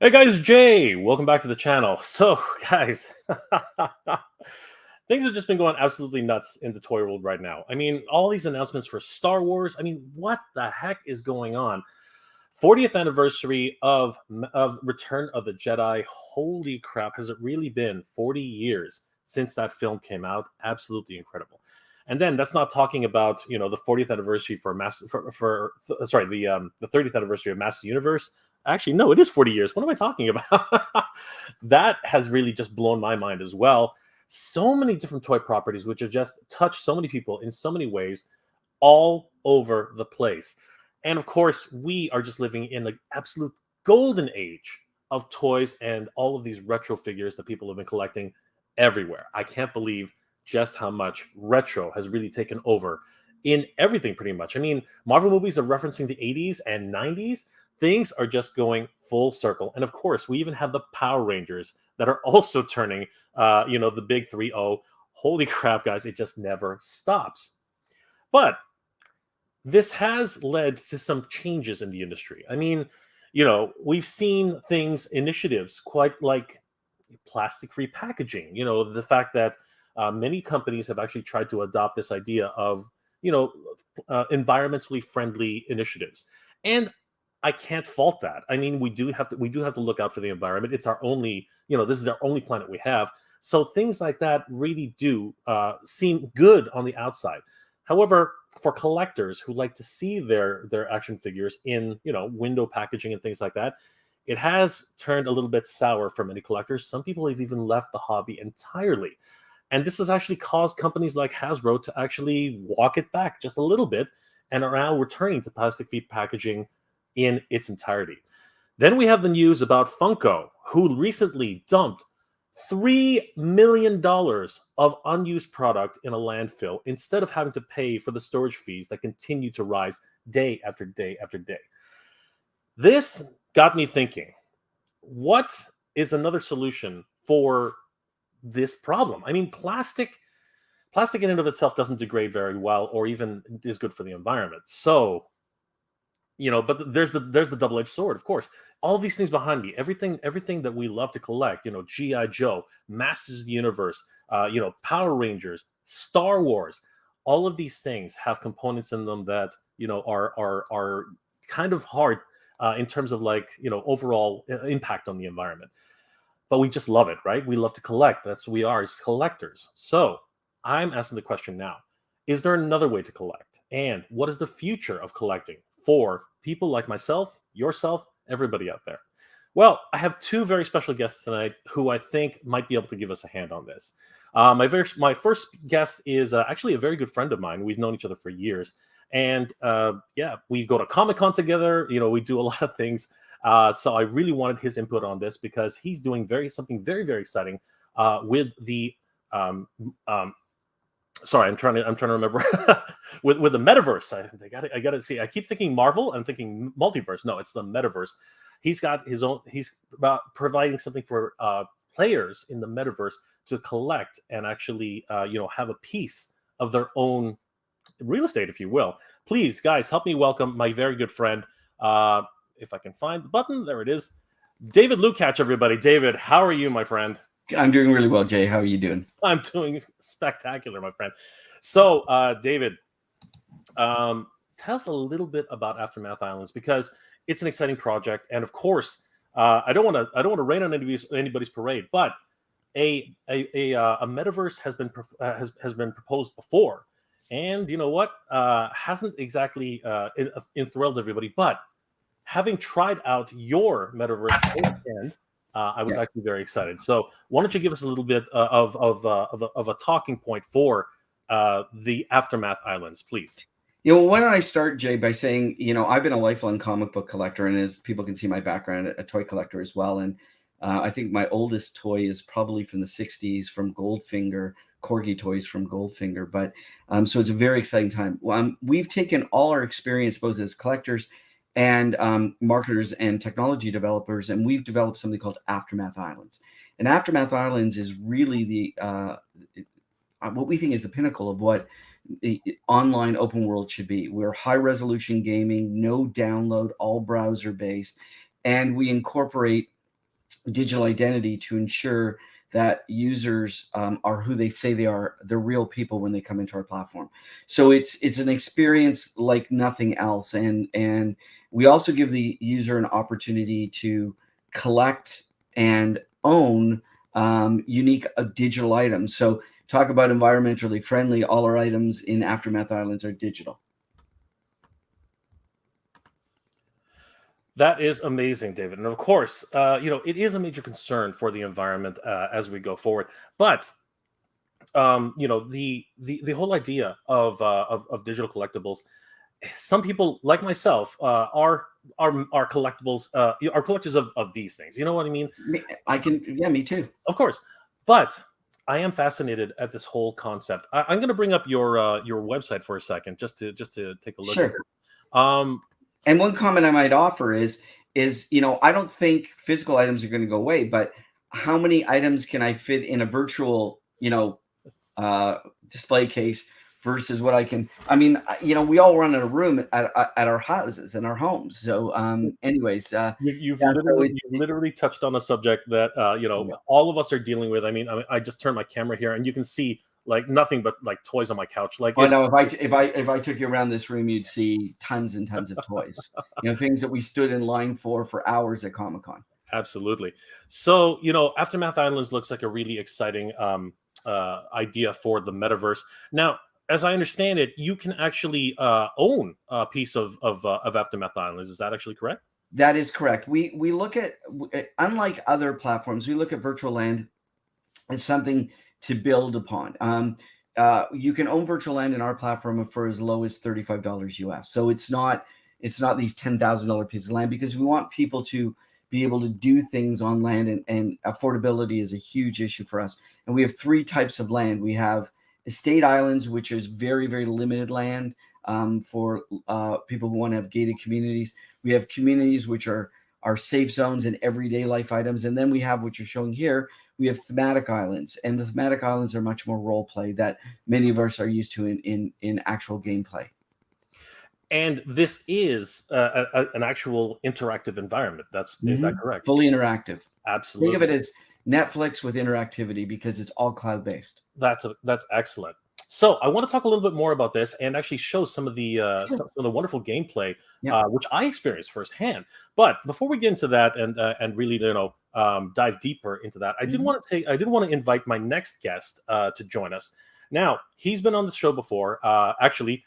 Hey guys, Jay, welcome back to the channel. So, guys, things have just been going absolutely nuts in the toy world right now. I mean, all these announcements for Star Wars. I mean, what the heck is going on? 40th anniversary of Return of the Jedi. Holy crap, has it really been 40 years since that film came out? Absolutely incredible. And then that's not talking about, the 40th anniversary for sorry, the 30th anniversary of Master Universe. Actually, no, it is 40 years. What am I talking about? That has really just blown my mind as well. So many different toy properties which have just touched so many people in so many ways all over the place. And of course, we are just living in an absolute golden age of toys and all of these retro figures that people have been collecting everywhere. I can't believe just how much retro has really taken over in everything, pretty much. I mean, Marvel movies are referencing the 80s and 90s. Things are just going full circle. And of course, we even have the Power Rangers that are also turning, the big 3-0. Holy crap, guys, it just never stops. But this has led to some changes in the industry. I mean, we've seen initiatives quite like plastic-free packaging. The fact that many companies have actually tried to adopt this idea of, environmentally friendly initiatives, and I can't fault that. I mean, we do have to look out for the environment. It's our only, this is our only planet we have. So things like that really do seem good on the outside. However, for collectors who like to see their action figures in window packaging and things like that, it has turned a little bit sour for many collectors. Some people have even left the hobby entirely, and this has actually caused companies like Hasbro to actually walk it back just a little bit and are now returning to plastic-free packaging in its entirety. Then we have the news about Funko, who recently dumped $3 million of unused product in a landfill instead of having to pay for the storage fees that continue to rise day after day after day. This got me thinking, what is another solution for this problem? I mean, plastic in and of itself doesn't degrade very well or even is good for the environment. So, but there's the double-edged sword, of course. All these things behind me, everything that we love to collect, GI Joe, Masters of the Universe, Power Rangers, Star Wars, all of these things have components in them that are kind of hard in terms of overall impact on the environment. But we just love it, right? We love to collect. That's who we are as collectors. So I'm asking the question now: is there another way to collect? And what is the future of collecting for people like myself, yourself, everybody out there? Well, I have two very special guests tonight who I think might be able to give us a hand on this. My first guest is actually a very good friend of mine. We've known each other for years, and yeah, we go to Comic-Con together. We do a lot of things. So I really wanted his input on this because he's doing something very, very exciting with the sorry, I'm trying to remember with the metaverse. I got to see. I keep thinking Marvel. I'm thinking multiverse. No, it's the metaverse. He's got his own. He's about providing something for players in the metaverse to collect and actually, have a piece of their own real estate, if you will. Please, guys, help me welcome my very good friend. If I can find the button, there it is. David Lucatch, everybody. David, how are you, my friend? I'm doing really well, Jay. How are you doing? I'm doing spectacular, my friend. So, David, tell us a little bit about Aftermath Islands, because it's an exciting project, and of course, I don't want to rain on anybody's parade, but a metaverse has been proposed before, and you know what? Hasn't exactly enthralled everybody, but having tried out your metaverse firsthand, I was actually very excited. So why don't you give us a little bit of a talking point for the Aftermath Islands, please? Why don't I start, Jay, by saying, I've been a lifelong comic book collector, and as people can see my background, a toy collector as well. And I think my oldest toy is probably from the 60s, from Goldfinger, Corgi toys from Goldfinger. But so it's a very exciting time. We've taken all our experience, both as collectors and marketers and technology developers, and we've developed something called Aftermath Islands. And Aftermath Islands is really the what we think is the pinnacle of what the online open world should be. We're high resolution gaming, no download, all browser based, and we incorporate digital identity to ensure that users are who they say they are. They're real people when they come into our platform. So it's an experience like nothing else. And we also give the user an opportunity to collect and own unique digital items. So talk about environmentally friendly. All our items in Aftermath Islands are digital. That is amazing, David. And of course, it is a major concern for the environment as we go forward. But the whole idea of digital collectibles, some people like myself are collectibles, are collectors of these things. You know what I mean? Yeah, me too. Of course, but I am fascinated at this whole concept. I'm going to bring up your website for a second, just to take a look. Sure. At it. And one comment I might offer is I don't think physical items are going to go away, but how many items can I fit in a virtual display case versus what I can? I mean, we all run in a room at our houses and our homes. So, anyways, you've literally touched on a subject that all of us are dealing with. I mean, I just turned my camera here, and you can see like nothing but like toys on my couch. Like, well, no, if I took you around this room, you'd see tons and tons of toys. Things that we stood in line for hours at Comic-Con. Absolutely. So, Aftermath Islands looks like a really exciting idea for the metaverse. Now, as I understand it, you can actually own a piece of Aftermath Islands. Is that actually correct? That is correct. We look at, unlike other platforms, we look at virtual land as something to build upon. You can own virtual land in our platform for as low as $35 US. So it's not these $10,000 pieces of land, because we want people to be able to do things on land, and affordability is a huge issue for us. And we have 3 types of land. We have estate islands, which is very, very limited land for people who want to have gated communities. We have communities which are safe zones and everyday life items. And then we have what you're showing here. We have thematic islands, and the thematic islands are much more role play that many of us are used to in actual gameplay. And this is an actual interactive environment. Is that correct? Fully interactive. Absolutely. Think of it as Netflix with interactivity, because it's all cloud-based. That's excellent. So I want to talk a little bit more about this and actually show some of the some of the wonderful gameplay, which I experienced firsthand. But before we get into that and really dive deeper into that, I did want to invite my next guest to join us. Now, he's been on the show before. Actually,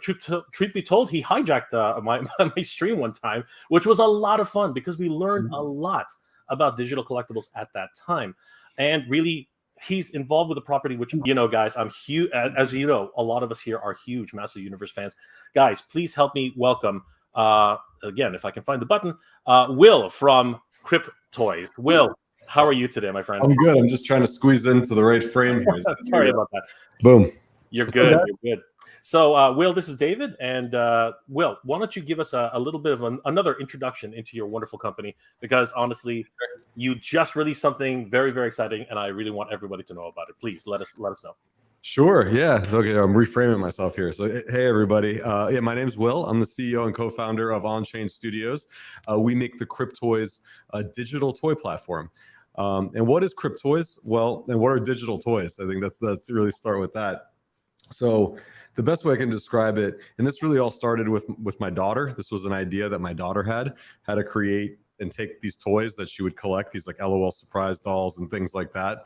truth be told, he hijacked my stream one time, which was a lot of fun because we learned a lot about digital collectibles at that time, and really. He's involved with the property, which, guys, I'm huge. As you know, a lot of us here are huge Master Universe fans. Guys, please help me welcome, again, if I can find the button, Will from Cryptoys. Will, how are you today, my friend? I'm good. I'm just trying to squeeze into the right frame here. Sorry about that. Boom. You're good. You're good. So, Will, this is David. And Will, why don't you give us a little bit of another introduction into your wonderful company? Because honestly, you just released something very, very exciting, and I really want everybody to know about it. Please let us know. Sure. Yeah. Okay. I'm reframing myself here. So, hey, everybody. My name's Will. I'm the CEO and co-founder of On-Chain Studios. We make the Cryptoys digital toy platform. And what is Cryptoys? Well, and what are digital toys? I think that's really start with that. So the best way I can describe it, and this really all started with my daughter. This was an idea that my daughter had to create and take these toys that she would collect, these like LOL surprise dolls and things like that.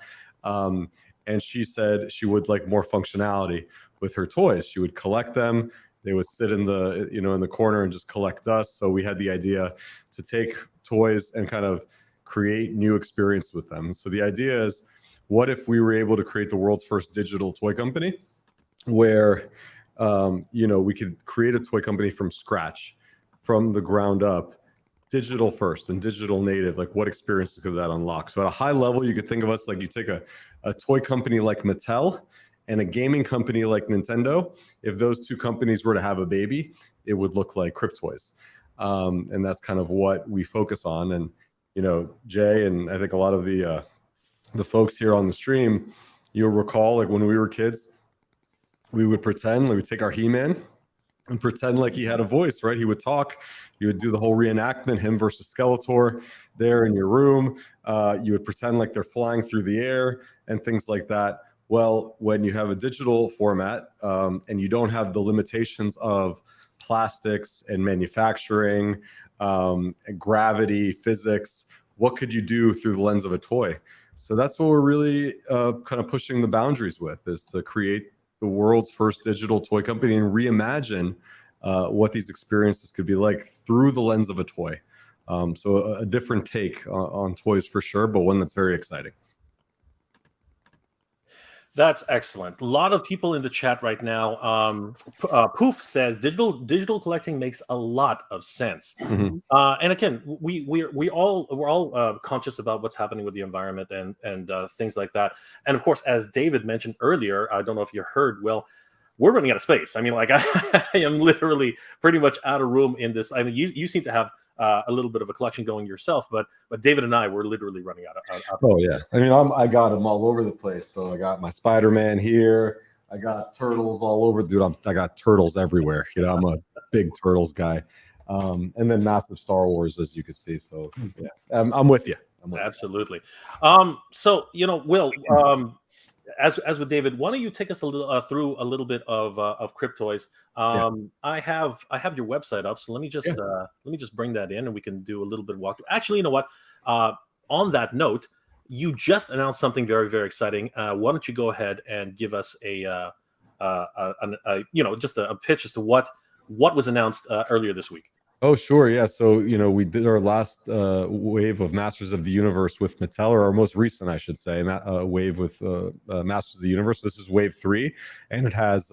And she said she would like more functionality with her toys. She would collect them. They would sit in the, in the corner and just collect dust. So we had the idea to take toys and kind of create new experience with them. So the idea is, what if we were able to create the world's first digital toy company where, we could create a toy company from scratch, from the ground up, digital first and digital native, like what experiences could that unlock? So at a high level, you could think of us like you take a toy company like Mattel and a gaming company like Nintendo. If those two companies were to have a baby, it would look like Cryptoys. And that's kind of what we focus on. And, Jay, and I think a lot of the folks here on the stream, you'll recall like when we were kids, we would pretend, like we take our He-Man and pretend like he had a voice, right? He would talk, you would do the whole reenactment, him versus Skeletor there in your room. You would pretend like they're flying through the air and things like that. Well, when you have a digital format and you don't have the limitations of plastics and manufacturing, and gravity, physics, what could you do through the lens of a toy? So that's what we're really kind of pushing the boundaries with, is to create the world's first digital toy company and reimagine what these experiences could be like through the lens of a toy. So a different take on toys for sure, but one that's very exciting. That's excellent. A lot of people in the chat right now. Poof says digital collecting makes a lot of sense. Mhm. And again, we're all conscious about what's happening with the environment and things like that. And of course, as David mentioned earlier, I don't know if you heard, Will, we're running out of space. I mean, like I am literally pretty much out of room in this. I mean, you seem to have a little bit of a collection going yourself, but David and I were literally running out of Oh yeah, I mean, I got them all over the place. So I got my Spider-Man here. I got turtles all over, dude. I got turtles everywhere. You know, I'm a big turtles guy, and then massive Star Wars, as you can see. So yeah, I'm with you. Absolutely. So Will, as with David, why don't you take us a little through a little bit of Cryptoys? I have your website up, so let me just bring that in, and we can do a little bit of walkthrough. Actually, you know what? On that note, you just announced something very, very exciting. Why don't you go ahead and give us just a pitch as to what was announced earlier this week? Oh, sure. Yeah. So, we did our last wave of Masters of the Universe with Mattel, or our most recent, I should say, wave with Masters of the Universe. This is wave 3, and it has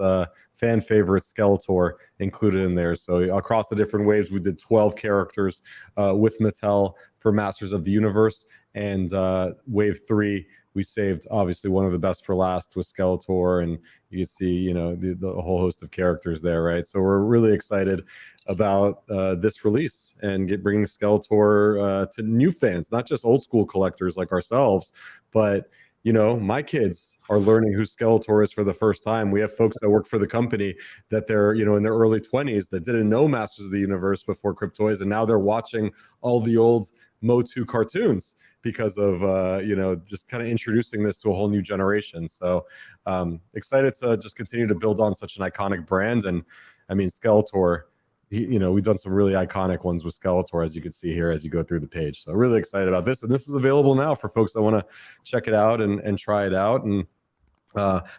fan favorite Skeletor included in there. So across the different waves, we did 12 characters with Mattel for Masters of the Universe. And wave 3, we saved obviously one of the best for last with Skeletor, and you can see, the whole host of characters there, right? So we're really excited about this release and bringing Skeletor to new fans, not just old school collectors like ourselves, but my kids are learning who Skeletor is for the first time. We have folks that work for the company that they're, in their early 20s that didn't know Masters of the Universe before Cryptoys, and now they're watching all the old MOTU cartoons because of just kind of introducing this to a whole new generation. So excited to just continue to build on such an iconic brand. And I mean, Skeletor, we've done some really iconic ones with Skeletor, as you can see here as you go through the page. So really excited about this. And this is available now for folks that want to check it out and try it out. And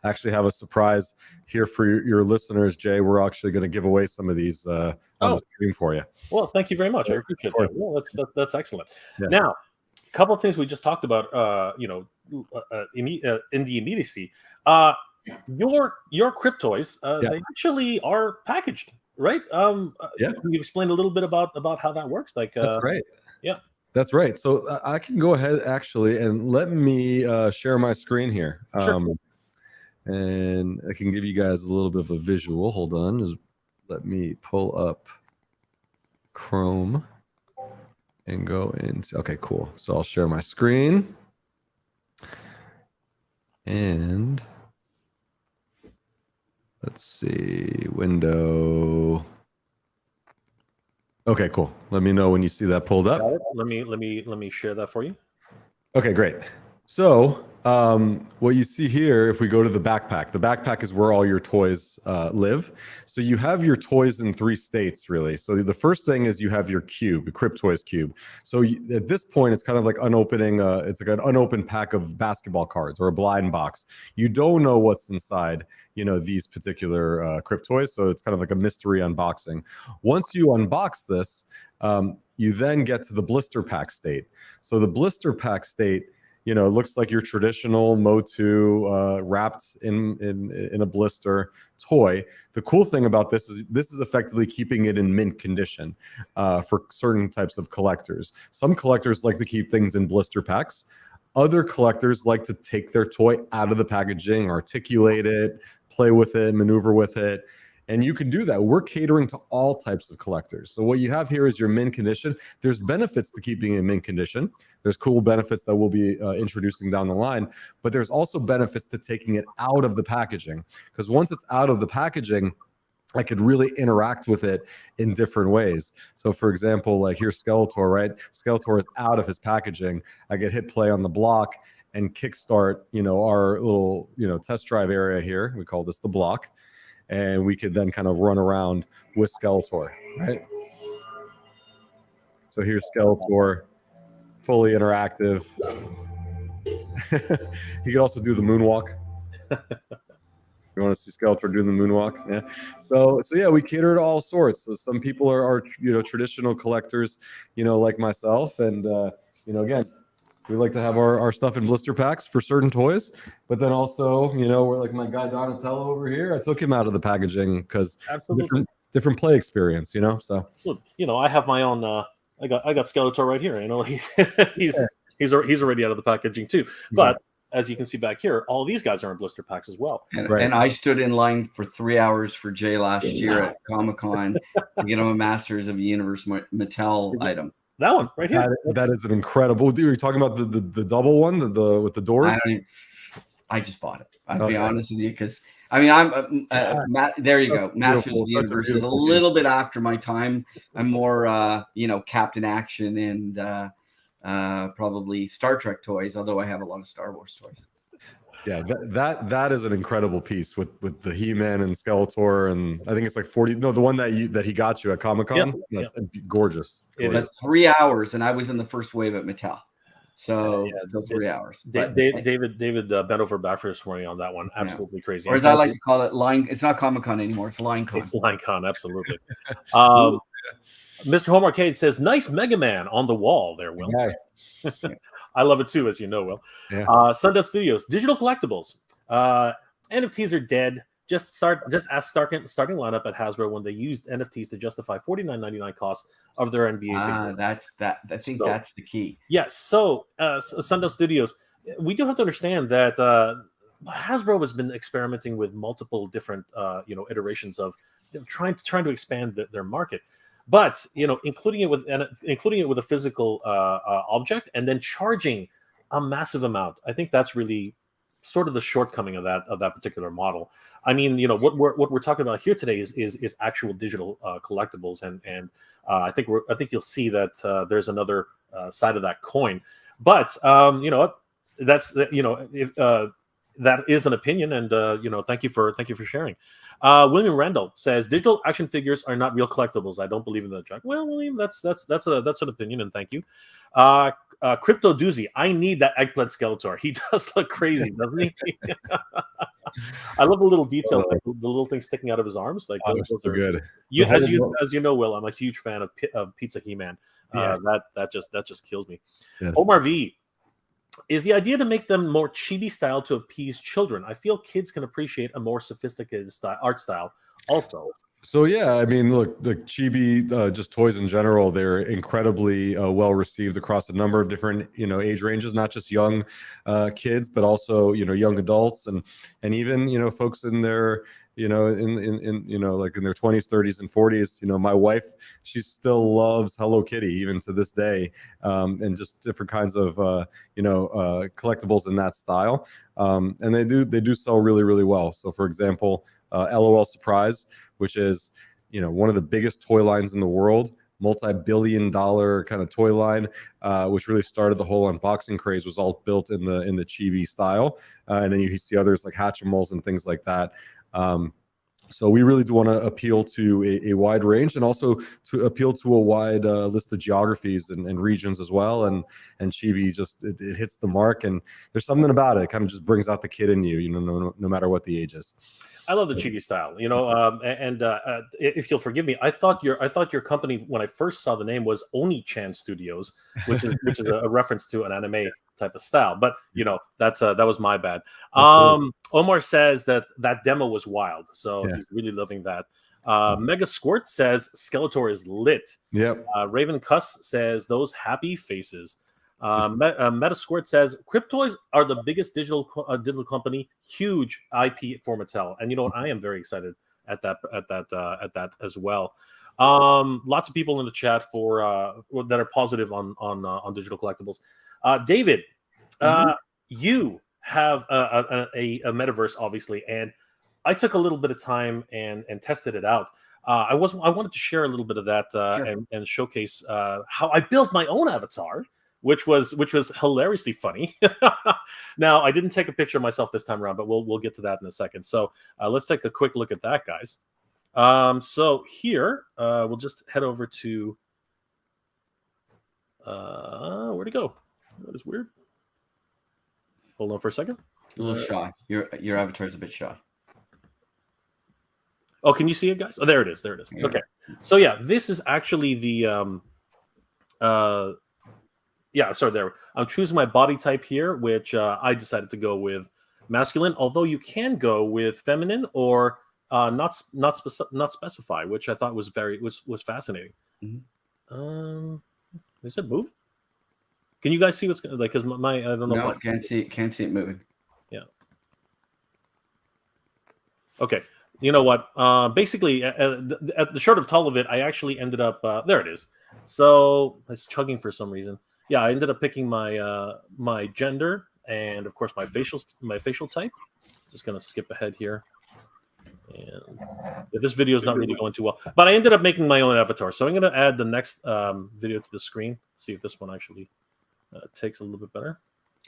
actually have a surprise here for your listeners, Jay. We're actually going to give away some of these on the stream for you. Well, thank you very much. I appreciate that. Well, that's excellent. Yeah. Now, a couple of things we just talked about, in the immediacy. Your Cryptoys, they actually are packaged, right? Can you explain a little bit about how that works? Like, that's right. Yeah. That's right. So I can go ahead actually and let me share my screen here. Sure. And I can give you guys a little bit of a visual. Hold on. Just let me pull up Chrome and go into. Okay, cool. So I'll share my screen. And let's see, window. Okay, cool. Let me know when you see that pulled up. Let me share that for you. Okay, great. So what you see here, if we go to the backpack is where all your toys live. So you have your toys in 3 states, really. So the first thing is you have your cube, the Cryptoys cube. So at this point, it's kind of like unopening. It's like an unopened pack of basketball cards or a blind box. You don't know what's inside, these particular Cryptoys. So it's kind of like a mystery unboxing. Once you unbox this, you then get to the blister pack state. So the blister pack state, it looks like your traditional MOTU wrapped in a blister toy. The cool thing about this is effectively keeping it in mint condition for certain types of collectors. Some collectors like to keep things in blister packs. Other collectors like to take their toy out of the packaging, articulate it, play with it, maneuver with it. And you can do that. We're catering to all types of collectors. So what you have here is your mint condition. There's benefits to keeping it in mint condition. There's cool benefits that we'll be introducing down the line, but there's also benefits to taking it out of the packaging, because once it's out of the packaging, I could really interact with it in different ways. So for example, like here's Skeletor, right? Skeletor is out of his packaging. I get hit play on the block and kickstart, our little, test drive area here. We call this the block. And we could then kind of run around with Skeletor, right? So here's Skeletor, fully interactive. He could also do the moonwalk. You want to see Skeletor doing the moonwalk? Yeah. So yeah, we cater to all sorts. So some people are traditional collectors, like myself, and again, we like to have our stuff in blister packs for certain toys, but then also, we're like my guy Donatello over here. I took him out of the pagging because different play experience, So I have my own. I got Skeletor right here. He's already out of the packaging too, but. As you can see back here, all these guys are in blister packs as well. And I stood in line for 3 hours for Jay last year at Comic-Con to get him a Masters of the Universe Mattel item. That one right here. That is an incredible. Dude, you're talking about the double one, the with the doors. I just bought it. I'll be honest with you, because I'm there you go. Masters of the Universe is a little bit after my time. I'm more Captain Action and probably Star Trek toys, although I have a lot of Star Wars toys. Yeah, that is an incredible piece with the He-Man and Skeletor, and I think it's like 40. No, the one that he got you at Comic-Con. Yeah. Gorgeous. That's 3 hours, and I was in the first wave at Mattel, so still 3 hours. David bent over backwards for me on that one. Absolutely crazy. Or as I like to call it, line. It's not Comic-Con anymore. It's LineCon. It's LineCon, absolutely. Mr. Home Arcade says, "Nice Mega Man on the wall there, Will." Yeah. I love it too, as you know, Will. Yeah. Sundust Studios, Digital Collectibles. NFTs are dead. Just ask starting lineup at Hasbro when they used NFTs to justify $49.99 costs of their NBA figures. I think that's the key. Yes. So Sundust Studios, we do have to understand that Hasbro has been experimenting with multiple different iterations of trying to expand their market. But including it with a physical object and then charging a massive amount, I think that's really sort of the shortcoming of that particular model. I mean, what we're talking about here today is actual digital collectibles, and I think you'll see that there's another side of that coin. But that's if that is an opinion, and thank you for sharing. William Randall says digital action figures are not real collectibles. I don't believe in that, Jack. Well, William, that's an opinion, and thank you. Crypto Doozy, I need that eggplant Skeletor. He does look crazy, doesn't he? I love the little details, like the little things sticking out of his arms. Like those are good. As you know, Will, I'm a huge fan of Pizza He-Man. Yes. That just kills me. Yes. Omar V. Is the idea to make them more chibi style to appease children? I feel kids can appreciate a more sophisticated art style also. So yeah, I mean, look, the chibi, just toys in general, they're incredibly well received across a number of different, age ranges, not just young kids, but also, young adults and even, folks in their, in like in their 20s, 30s, and 40s. My wife, she still loves Hello Kitty even to this day, and just different kinds of, collectibles in that style. And they do sell really, really well. So for example, LOL Surprise, which is, one of the biggest toy lines in the world, multi-billion-dollar kind of toy line, which really started the whole unboxing craze, was all built in the chibi style. And then you see others like Hatchimals and things like that. So we really do want to appeal to a wide range, and also to appeal to a wide list of geographies and regions as well. And chibi just it hits the mark, and there's something about it. It kind of just brings out the kid in you, no matter what the age is. I love the chibi style, if you'll forgive me, I thought your company, when I first saw the name, was Oni-chan Studios, which is a reference to an anime type of style. But that was my bad. Omar says that demo was wild, so he's really loving that. Mega Squirt says Skeletor is lit. Yep. Raven Cuss says those happy faces. Metasquirt says Cryptoys are the biggest digital company, huge IP for Mattel, and I am very excited at that as well. Lots of people in the chat that are positive on digital collectibles. David, you have a Metaverse, obviously, and I took a little bit of time and tested it out. I wanted to share a little bit of that Sure. and showcase how I built my own avatar, which was hilariously funny. Now, I didn't take a picture of myself this time around, but we'll get to that in a second. So let's take a quick look at that, guys. So here we'll just head over to where'd it go? That is weird. Hold on for a second. A little shy. Your avatar's a bit shy. Oh, can you see it, guys? Oh, there it is. There it is. Yeah. Okay. So yeah, this is actually the yeah, sorry, there. I'm choosing my body type here, which I decided to go with masculine, although you can go with feminine or not specify, which I thought was was fascinating. Mm-hmm. Is it moving? Can you guys see what's like? Because my I don't know. No, can't see it moving. Yeah. Okay. You know what? Basically, at the short of tall of it, I actually ended up there. It is. So it's chugging for some reason. Yeah, I ended up picking my my gender and of course my facial type. Just gonna skip ahead here. And yeah, this video is not really going too well, but I ended up making my own avatar. So I'm gonna add the next video to the screen. Let's see if this one actually takes a little bit better.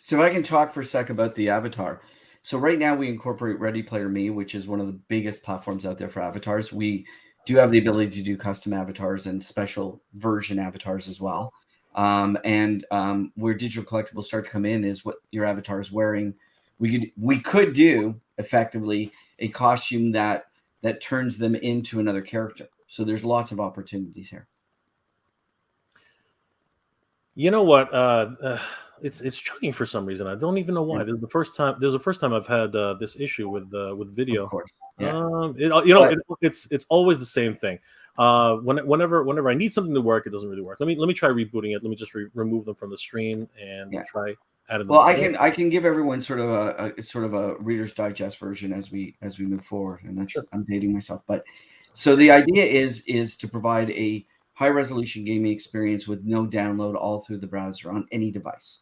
So if I can talk for a sec about the avatar. So right now we incorporate Ready Player Me, which is one of the biggest platforms out there for avatars. We do have the ability to do custom avatars and special version avatars as well. Where digital collectibles start to come in is what your avatar is wearing. We could do effectively a costume that turns them into another character. So there's lots of opportunities here. You know what? It's chugging for some reason. I don't even know why. Yeah. This is the first time. This is the first time I've had this issue with video. Of course, yeah. It's always the same thing. Whenever I need something to work, it doesn't really work. Let me try rebooting it. Let me just remove them from the stream and try adding them. Well, I can give everyone sort of a Reader's Digest version as we move forward, and that's sure. I'm dating myself, but so the idea is to provide a high resolution gaming experience with no download all through the browser on any device.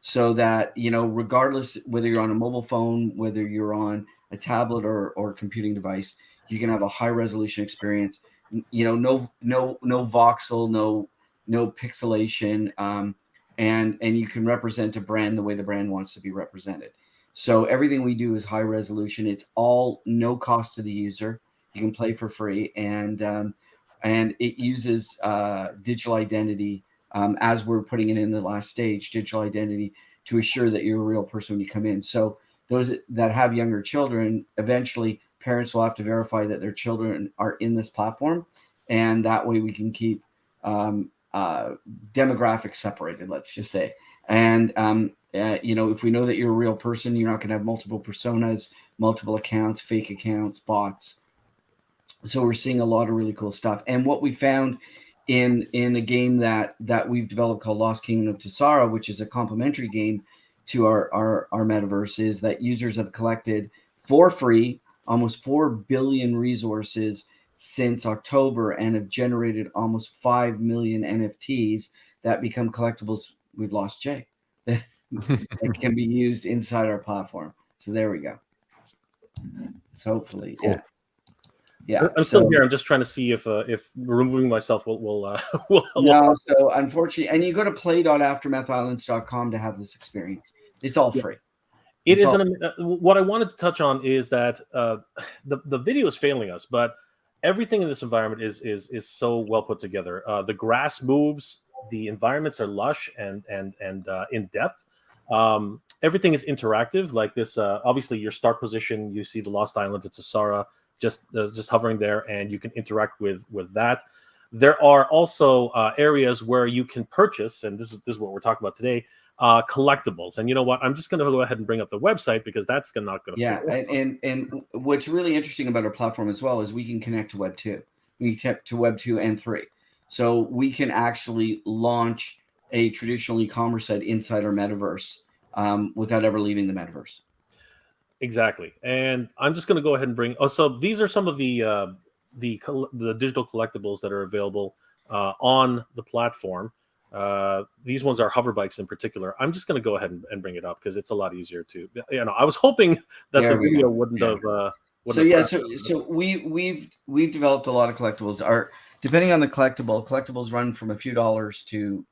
So that, regardless whether you're on a mobile phone, whether you're on a tablet or computing device, you can have a high resolution experience. No voxel, no pixelation, and you can represent a brand the way the brand wants to be represented. So everything we do is high resolution. It's all no cost to the user. You can play for free, and it uses digital identity. As we're putting it in the last stage, digital identity, to assure that you're a real person when you come in. So those that have younger children, eventually parents will have to verify that their children are in this platform. And that way we can keep demographics separated, let's just say. And, if we know that you're a real person, you're not going to have multiple personas, multiple accounts, fake accounts, bots. So we're seeing a lot of really cool stuff. And what we found in a game that we've developed called Lost Kingdom of Tessara, which is a complementary game to our metaverse, is that users have collected for free almost 4 billion resources since October and have generated almost 5 million NFTs that become collectibles. We've lost Jay that can be used inside our platform. So there we go. So hopefully, cool. Yeah, I'm still here. I'm just trying to see if removing myself will No, so unfortunately, and you go to play.aftermathviolence.com to have this experience. It's all free. It is. What I wanted to touch on is that the video is failing us, but everything in this environment is so well put together. The grass moves, the environments are lush and in depth. Everything is interactive. Like this, obviously, your start position, you see the Lost Island of Tessara just hovering there, and you can interact with that. There are also areas where you can purchase, and this is what we're talking about today, collectibles. And you know what? I'm just going to go ahead and bring up the website because that's not going to. Yeah, and what's really interesting about our platform as well is we can connect to Web 2. We can connect to Web 2 and 3. So we can actually launch a traditional e-commerce site inside our metaverse without ever leaving the metaverse. Exactly. And I'm just going to go ahead and bring. Oh, so these are some of the digital collectibles that are available on the platform. These ones are hover bikes in particular. I'm just going to go ahead and bring it up because it's a lot easier to. I was hoping that the video wouldn't have What So are the yeah, plans for this? we've developed a lot of collectibles. Depending on the collectibles run from a few dollars to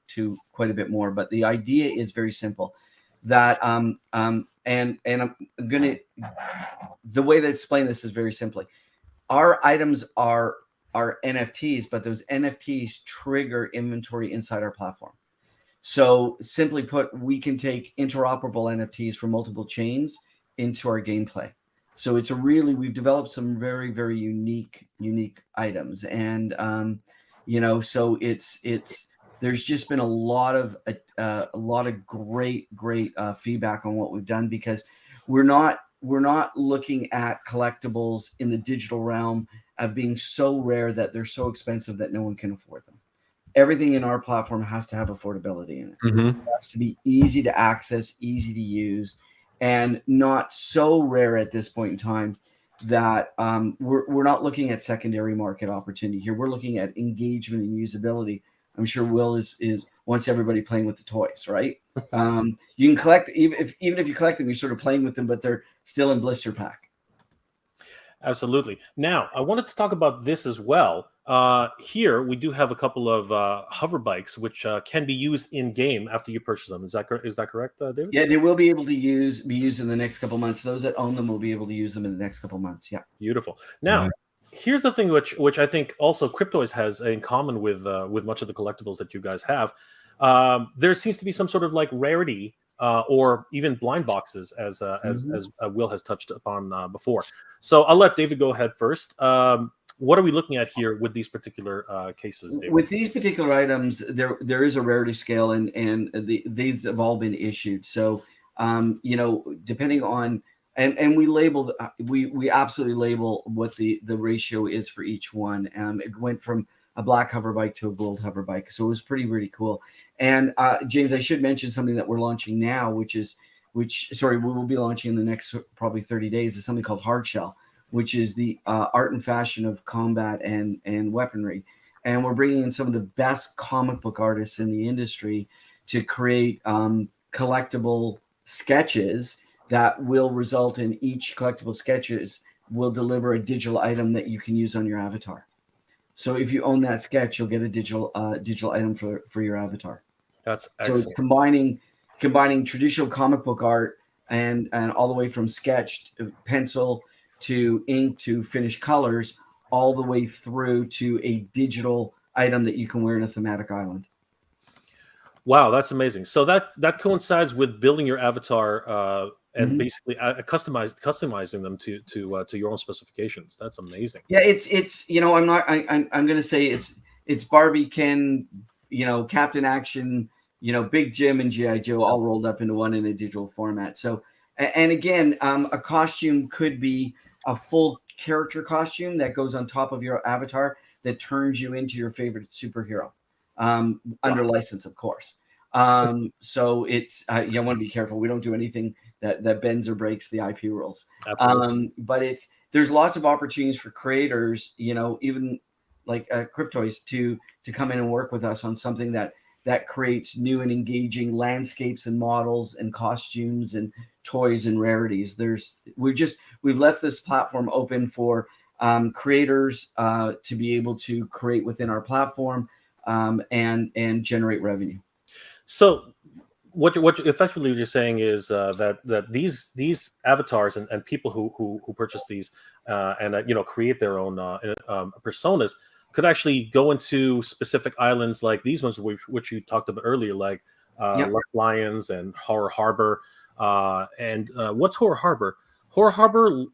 quite a bit more. But the idea is very simple. That and I'm gonna the way to explain this is very simply. Our items are NFTs, but those NFTs trigger inventory inside our platform. So simply put, we can take interoperable NFTs from multiple chains into our gameplay. So we've developed some very, very unique items. And, so there's just been a lot of great feedback on what we've done, because we're not looking at collectibles in the digital realm of being so rare that they're so expensive that no one can afford them. Everything in our platform has to have affordability in it. Mm-hmm. It has to be easy to access, easy to use, and not so rare at this point in time that we're not looking at secondary market opportunity here. We're looking at engagement and usability. I'm sure Will is wants everybody playing with the toys, right? You can collect, even if you collect them, you're sort of playing with them, but they're still in blister pack. Absolutely. Now, I wanted to talk about this as well. Here, we do have a couple of hover bikes which can be used in game after you purchase them. Is that correct, David? Yeah, they will be able to be used in the next couple months. Those that own them will be able to use them in the next couple months. Yeah. Beautiful. Now, here's the thing which I think also Cryptoys has in common with much of the collectibles that you guys have. There seems to be some sort of like rarity or even blind boxes, as Will has touched upon before. So I'll let David go ahead first. What are we looking at here with these particular cases, David? With these particular items, there is a rarity scale, and these have all been issued. So, depending on, and we labeled, we absolutely label what the ratio is for each one. It went from a black hover bike to a gold hover bike, so it was really cool. And James, I should mention something that we're launching now, we will be launching in the next probably 30 days, is something called Hard Shell, which is the art and fashion of combat and weaponry. And we're bringing in some of the best comic book artists in the industry to create collectible sketches that will result in each collectible sketches will deliver a digital item that you can use on your avatar. So if you own that sketch, you'll get a digital item for your avatar. That's excellent. So it's combining traditional comic book art and all the way from sketch to pencil to ink to finished colors, all the way through to a digital item that you can wear in a thematic island. Wow, that's amazing. So that coincides with building your avatar and basically customizing them to your own specifications. That's amazing. Yeah, it's I'm going to say it's Barbie, Ken, Captain Action, Big Jim and G.I. Joe all rolled up into one in a digital format. So, and again, a costume could be a full character costume that goes on top of your avatar that turns you into your favorite superhero, under license, of course. So it's you want to be careful. We don't do anything that bends or breaks the IP rules. But there's lots of opportunities for creators, even like Cryptoys to come in and work with us on something that creates new and engaging landscapes and models and costumes and toys and rarities. We've left this platform open for creators to be able to create within our platform and generate revenue. So what effectively you're saying is that these avatars and people who purchase these and create their own personas could actually go into specific islands like these ones which you talked about earlier, like Lions and Horror Harbor. And what's Horror Harbor? Horror Harbor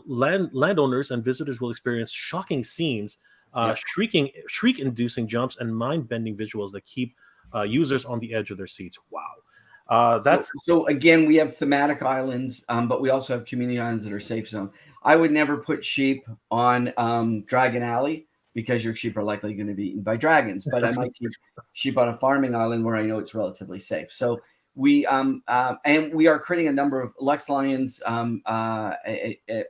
landowners and visitors will experience shocking scenes, shriek-inducing jumps, and mind-bending visuals that keep users on the edge of their seats. Wow. So again, we have thematic islands, but we also have community islands that are safe zone. I would never put sheep on Dragon Alley because your sheep are likely going to be eaten by dragons, but I might keep sheep on a farming island where I know it's relatively safe. So we and we are creating a number of Lex Lions.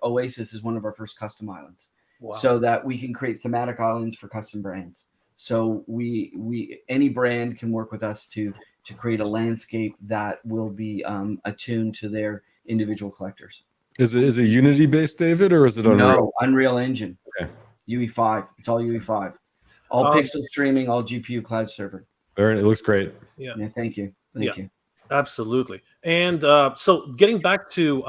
Oasis is one of our first custom islands, so that we can create thematic islands for custom brands. So we any brand can work with us to create a landscape that will be attuned to their individual collectors. Is it Unity based, David, or is it Unreal? No, Unreal Engine. Okay. UE5. It's all UE5. All pixel streaming, all GPU cloud server. It looks great. Yeah, thank you. Thank you. Absolutely. And so getting back to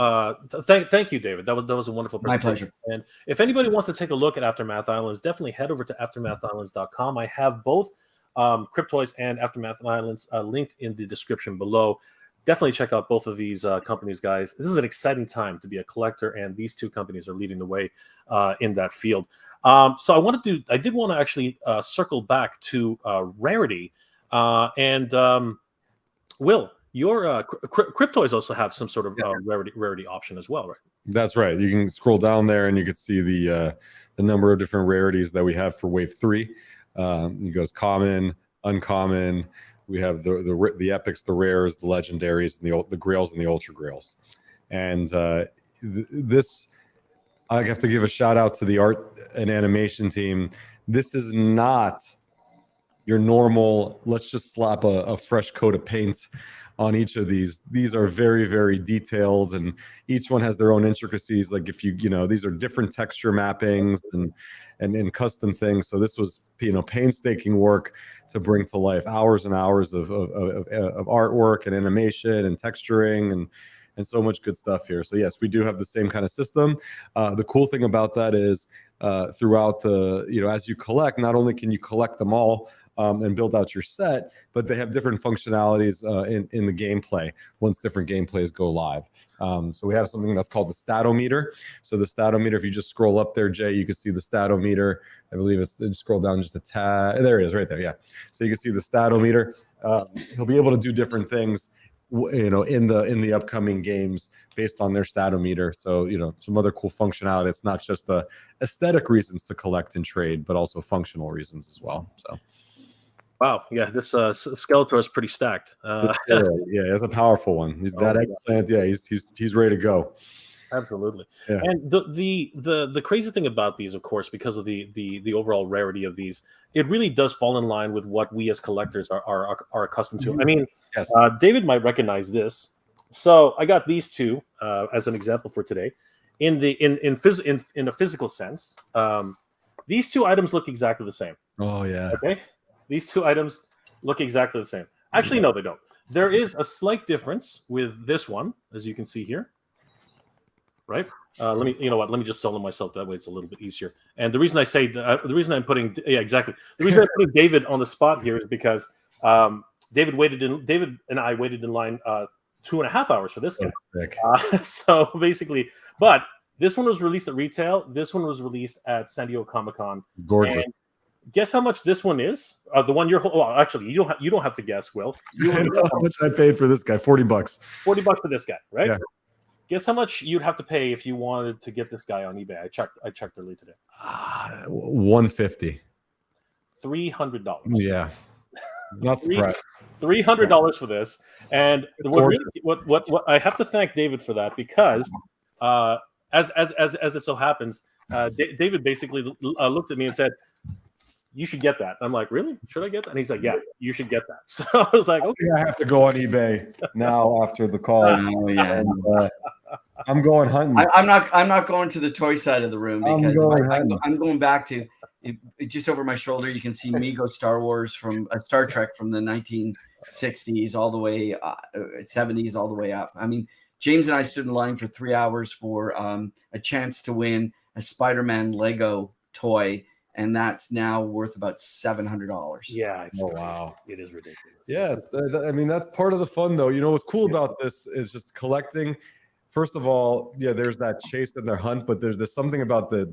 thank you, David. That was a wonderful presentation. My pleasure. And if anybody wants to take a look at Aftermath Islands, definitely head over to aftermathislands.com. I have both Cryptoys and Aftermath Islands linked in the description below. Definitely check out both of these companies, guys. This is an exciting time to be a collector, and these two companies are leading the way in that field. So I did want to actually circle back to rarity and Will. Your Cryptoys also have some sort of rarity option as well, right? That's right. You can scroll down there and you can see the number of different rarities that we have for Wave 3. It goes common, uncommon. We have the epics, the rares, the legendaries, and the grails and the ultra grails. And this, I have to give a shout out to the art and animation team. This is not your normal, let's just slap a fresh coat of paint on each of these. These are very, very detailed, and each one has their own intricacies. Like if you know, these are different texture mappings and custom things. So this was, painstaking work to bring to life, hours and hours of artwork and animation and texturing and so much good stuff here. So yes, we do have the same kind of system. The cool thing about that is throughout as you collect, not only can you collect them all, and build out your set, but they have different functionalities in the gameplay once different gameplays go live. So we have something that's called the statometer. So the statometer, if you just scroll up there, Jay, you can see the statometer. I believe just scroll down just a tad. There it is, right there. Yeah. So you can see the statometer. He'll be able to do different things, in the upcoming games based on their statometer. So some other cool functionality. It's not just the aesthetic reasons to collect and trade, but also functional reasons as well. So. Wow, yeah, this Skeletor is pretty stacked. Yeah, it's a powerful one. He's that eggplant. Yeah, he's ready to go. Absolutely. Yeah. And the crazy thing about these, of course, because of the overall rarity of these, it really does fall in line with what we as collectors are accustomed to. I mean, yes. David might recognize this. So I got these two as an example for today. In a physical sense, these two items look exactly the same. Oh yeah. Okay. These two items look exactly the same. Actually, no, they don't. There is a slight difference with this one, as you can see here. Right? Let me just solo myself. That way it's a little bit easier. And the reason I say, the reason I'm putting, exactly. The reason I'm putting David on the spot here is because David and I waited in line 2.5 hours for this guy. So basically, but this one was released at retail. This one was released at San Diego Comic-Con. Gorgeous. Guess how much this one is? The one you're. Well, actually, you don't have to guess, Will. I know how much I paid for this guy. $40. $40 for this guy, right? Yeah. Guess how much you'd have to pay if you wanted to get this guy on eBay? I checked earlier today. $150. $300. Yeah. Not surprised. $300 for this, and what I have to thank David for that, because as it so happens, David basically looked at me and said, "You should get that." I'm like, "Really? Should I get that?" And he's like, "Yeah, you should get that." So I was like, "Okay." I have to go on eBay now after the call. Oh yeah. And, I'm going hunting. I'm not going to the toy side of the room because I'm going back to just over my shoulder. You can see Mego Star Wars from Star Trek from the 1960s all the way 70s all the way up. I mean, James and I stood in line for 3 hours for a chance to win a Spider-Man Lego toy. And that's now worth about $700. Yeah. Wow. It is ridiculous. Yeah. I mean, that's part of the fun, though. What's cool about this is just collecting. First of all, yeah, there's that chase and their hunt, but there's something about it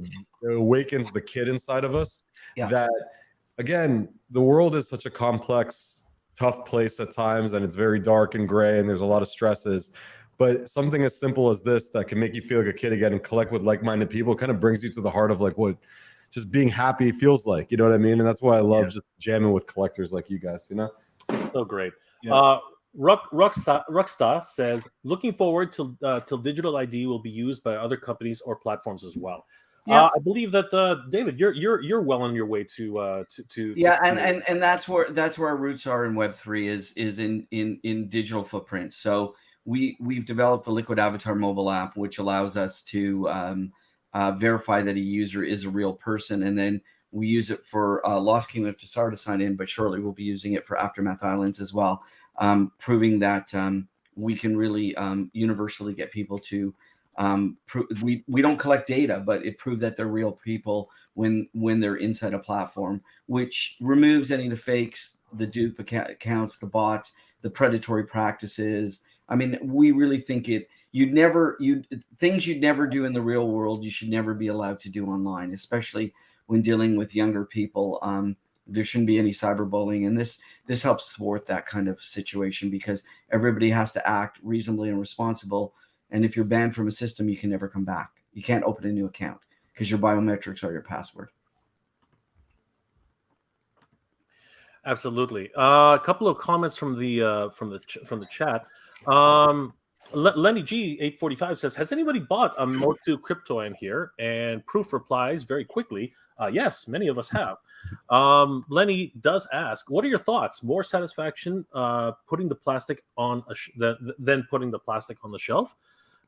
awakens the kid inside of us. Yeah. That, again, the world is such a complex, tough place at times, and it's very dark and gray, and there's a lot of stresses. But something as simple as this that can make you feel like a kid again and collect with like-minded people kind of brings you to the heart of like what just being happy feels like, you know what I mean? And that's why I love just jamming with collectors like you guys, So great. Yeah. Rockstar says, looking forward till digital ID will be used by other companies or platforms as well. Yeah. I believe that David, you're well on your way to and that's where our roots are in Web3 is in digital footprints. So we've developed the Liquid Avatar mobile app, which allows us to verify that a user is a real person, and then we use it for Lost Kingdom of Tassar to sign in, but shortly we'll be using it for Aftermath Islands as well, proving that we can really universally get people to we don't collect data, but it proved that they're real people when they're inside a platform, which removes any of the fakes, the dupe accounts, the bots, the predatory practices. I mean, we really think things you'd never do in the real world, you should never be allowed to do online, especially when dealing with younger people. There shouldn't be any cyberbullying, and this helps thwart that kind of situation, because everybody has to act reasonably and responsible. And if you're banned from a system, you can never come back. You can't open a new account because your biometrics are your password. Absolutely. A couple of comments from the chat. Lenny G 845 says, "Has anybody bought a MOTU Cryptoy in here?" And Proof replies very quickly, "Yes, many of us have." Lenny does ask, "What are your thoughts? More satisfaction putting the plastic on than putting the plastic on the shelf?"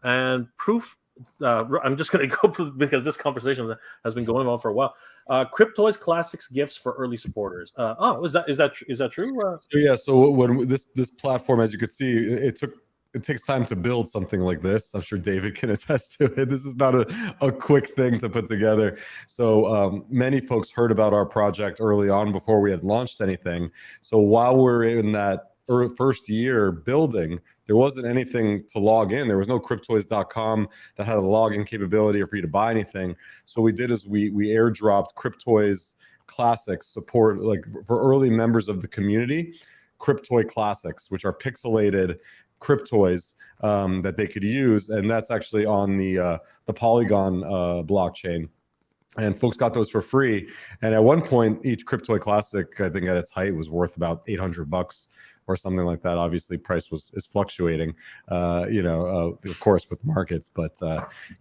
And Proof, I'm just going to go because this conversation has been going on for a while. Cryptoys Classics gifts for early supporters. Is that true? So when this platform, as you could see, it takes time to build something like this. I'm sure David can attest to it. This is not a quick thing to put together. So many folks heard about our project early on before we had launched anything. So while we're in that first year building, there wasn't anything to log in. There was no Cryptoys.com that had a login capability or for you to buy anything. So what we did is we airdropped Cryptoys Classics support, like for early members of the community, Cryptoy Classics, which are pixelated Cryptoys that they could use, and that's actually on the Polygon blockchain. And folks got those for free. And at one point, each Cryptoy Classic, I think at its height, was worth about $800 or something like that. Obviously, price is fluctuating, of course, with markets. But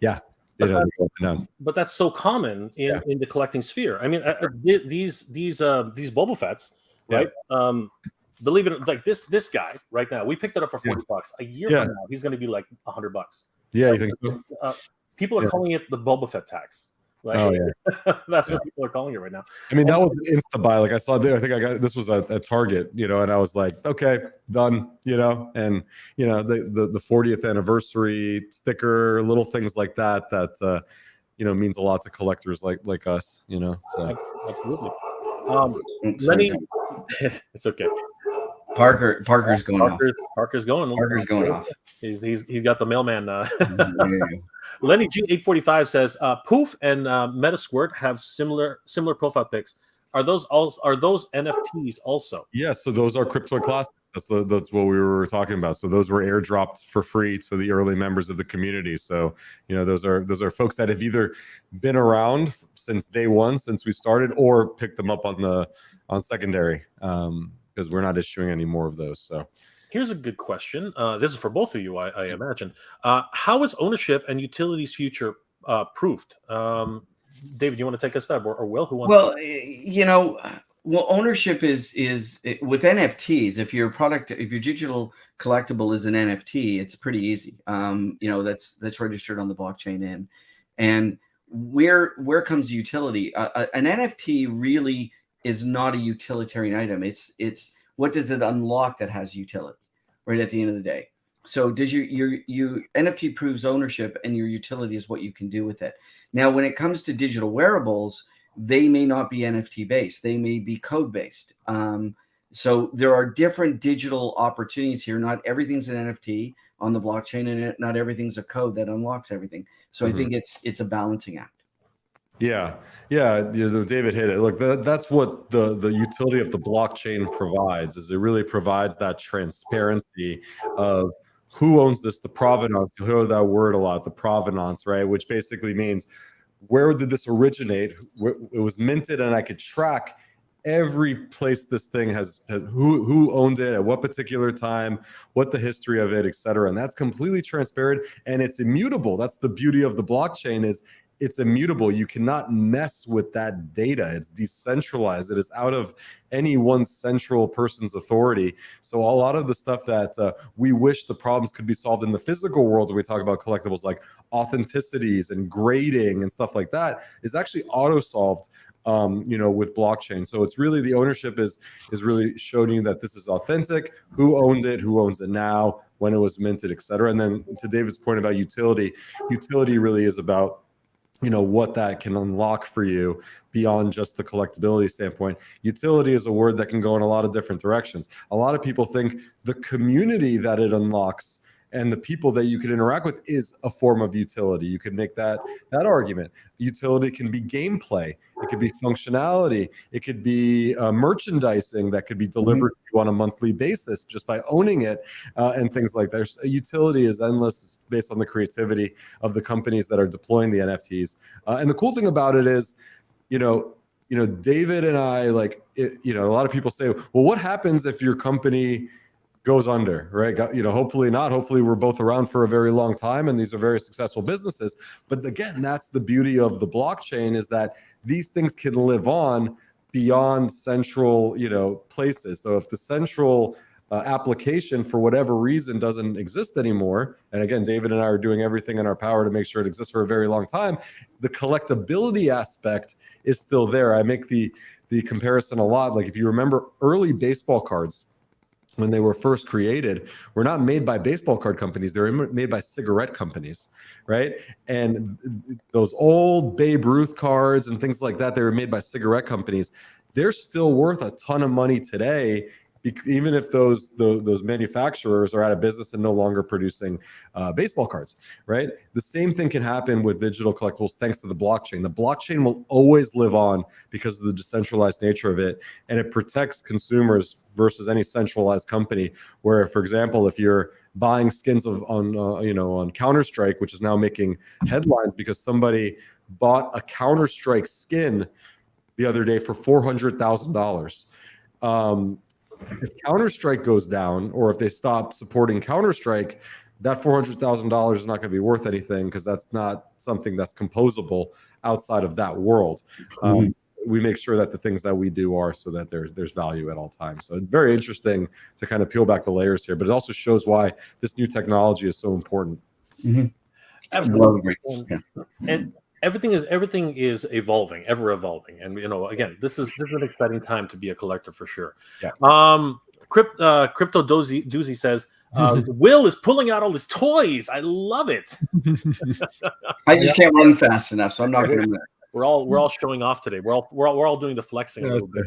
yeah, but that's so common in the collecting sphere. I mean, these Boba Fetts, right? Yeah. Believe it, like this guy right now, we picked it up for $40. A year from now, he's going to be like $100. Yeah, you think so? People are calling it the Boba Fett tax. Like, that's what people are calling it right now. I mean, that was an insta buy. Like I saw there, I think I got this was at Target, and I was like, okay, done, and the 40th anniversary sticker, little things like that means a lot to collectors like us, So. Absolutely. Lenny, it's okay. Parker's going off. Parker's going off. He's got the mailman. Lenny G 845 says, "Poof and Metasquirt have similar profile pics. Are those NFTs also?" Yeah, so those are Cryptoy Classics. That's what we were talking about. So those were airdropped for free to the early members of the community. So those are folks that have either been around since day one, since we started, or picked them up on secondary. Because we're not issuing any more of those. So here's a good question. This is for both of you, I imagine. How is ownership and utilities future proofed? David, you want to take a step, or Will? Who wants? Well, ownership is with NFTs. If your digital collectible is an NFT, it's pretty easy. That's registered on the blockchain and where comes utility? An NFT really is not a utilitarian item. It's what does it unlock that has utility, right at the end of the day. So does your NFT proves ownership, and your utility is what you can do with it. Now, when it comes to digital wearables, they may not be NFT based. They may be code based. So there are different digital opportunities here. Not everything's an NFT on the blockchain, and not everything's a code that unlocks everything. So I think it's a balancing act. Yeah. David hit it. Look, that's what the utility of the blockchain provides. Is it really provides that transparency of who owns this, the provenance. You hear that word a lot, the provenance, right? Which basically means where did this originate? It was minted, and I could track every place this thing has who owned it at what particular time, what the history of it, etc. And that's completely transparent, and it's immutable. That's the beauty of the blockchain is it's immutable. You cannot mess with that data. It's decentralized. It is out of any one central person's authority. So a lot of the stuff that we wish the problems could be solved in the physical world when we talk about collectibles, like authenticities and grading and stuff like that, is actually auto-solved with blockchain. So it's really, the ownership is really showing you that this is authentic, who owned it, who owns it now, when it was minted, et cetera. And then to David's point about utility really is about, what that can unlock for you beyond just the collectability standpoint. Utility is a word that can go in a lot of different directions. A lot of people think the community that it unlocks and the people that you can interact with is a form of utility. You could make that argument. Utility can be gameplay. It could be functionality. It could be merchandising that could be delivered to you on a monthly basis just by owning it, and things like that. Utility is endless based on the creativity of the companies that are deploying the NFTs. And the cool thing about it is, David and I, a lot of people say, well, what happens if your company goes under, right? Hopefully not. Hopefully we're both around for a very long time and these are very successful businesses. But again, that's the beauty of the blockchain, is that these things can live on beyond central, places. So if the central application for whatever reason doesn't exist anymore, and again, David and I are doing everything in our power to make sure it exists for a very long time, the collectability aspect is still there. I make the comparison a lot. Like if you remember early baseball cards, when they were first created, were not made by baseball card companies. They were made by cigarette companies, right? And those old Babe Ruth cards and things like that, they were made by cigarette companies. They're still worth a ton of money today, even if those manufacturers are out of business and no longer producing baseball cards, right? The same thing can happen with digital collectibles thanks to the blockchain. The blockchain will always live on because of the decentralized nature of it, and it protects consumers versus any centralized company. Where, for example, if you're buying skins on Counter-Strike, which is now making headlines because somebody bought a Counter-Strike skin the other day for $400,000. If Counter-Strike goes down, or if they stop supporting Counter-Strike, that $400,000 is not going to be worth anything, because that's not something that's composable outside of that world. We make sure that the things that we do are so that there's value at all times. So it's very interesting to kind of peel back the layers here, but it also shows why this new technology is so important. Absolutely. And everything is evolving, ever evolving, and again, this is an exciting time to be a collector for sure. Yeah. Crypto Doozy says, Will is pulling out all his toys. I love it. I just can't run fast enough, so I'm not going to. We're all showing off today. We're all doing the flexing a little bit,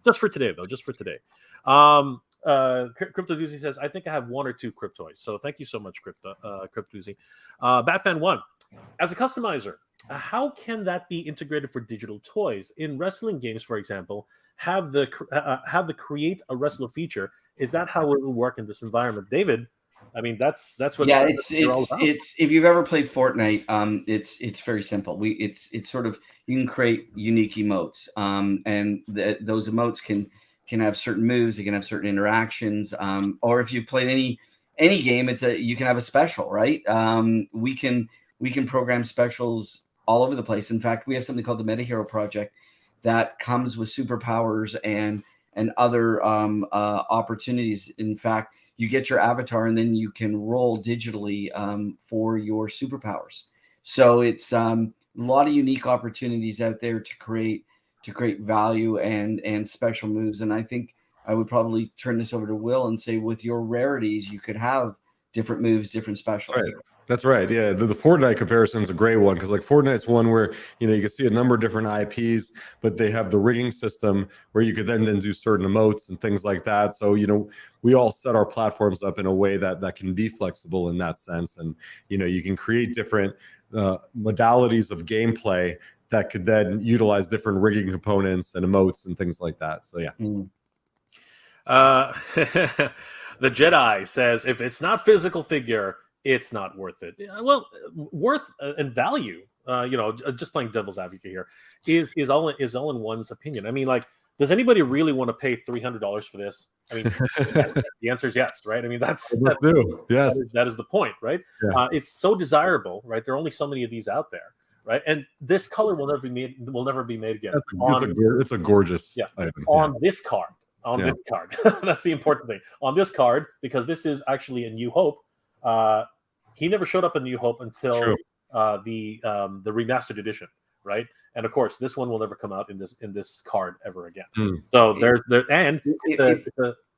just for today though. Just for today. Crypto Doozy says, I think I have one or two Cryptoys. So thank you so much, Crypto Doozy. Batfan1, as a customizer, how can that be integrated for digital toys in wrestling games? For example, have the create a wrestler feature. Is that how it will work in this environment, David? I mean, that's what. Yeah, it's if you've ever played Fortnite, it's very simple. It's sort of, you can create unique emotes, and those emotes can have certain moves, they can have certain interactions, or if you've played any game, you can have a special, right? We can program specials all over the place. In fact, we have something called the MetaHero Project that comes with superpowers and other opportunities. In fact, you get your avatar and then you can roll digitally for your superpowers. So it's a lot of unique opportunities out there to create value and special moves. And I think I would probably turn this over to Will and say, with your rarities, you could have different moves, different specials. Right. That's right. Yeah, the Fortnite comparison is a great one, because like Fortnite's one where you can see a number of different IPs, but they have the rigging system where you could then do certain emotes and things like that. So we all set our platforms up in a way that can be flexible in that sense, and you can create different modalities of gameplay that could then utilize different rigging components and emotes and things like that. So yeah. The Jedi says, if it's not physical figure, it's not worth it. Well, worth and value, just playing devil's advocate here, is all in one's opinion. I mean, like, does anybody really want to pay $300 for this? I mean, the answer is yes, right? I mean, that is the point, right? Yeah. It's so desirable, right? There are only so many of these out there, right? And this color will never be made again. It's a gorgeous item. On this card. This card. That's the important thing. On this card, because this is actually a New Hope. He never showed up in New Hope until the remastered edition, right? And of course, this one will never come out in this card ever again. So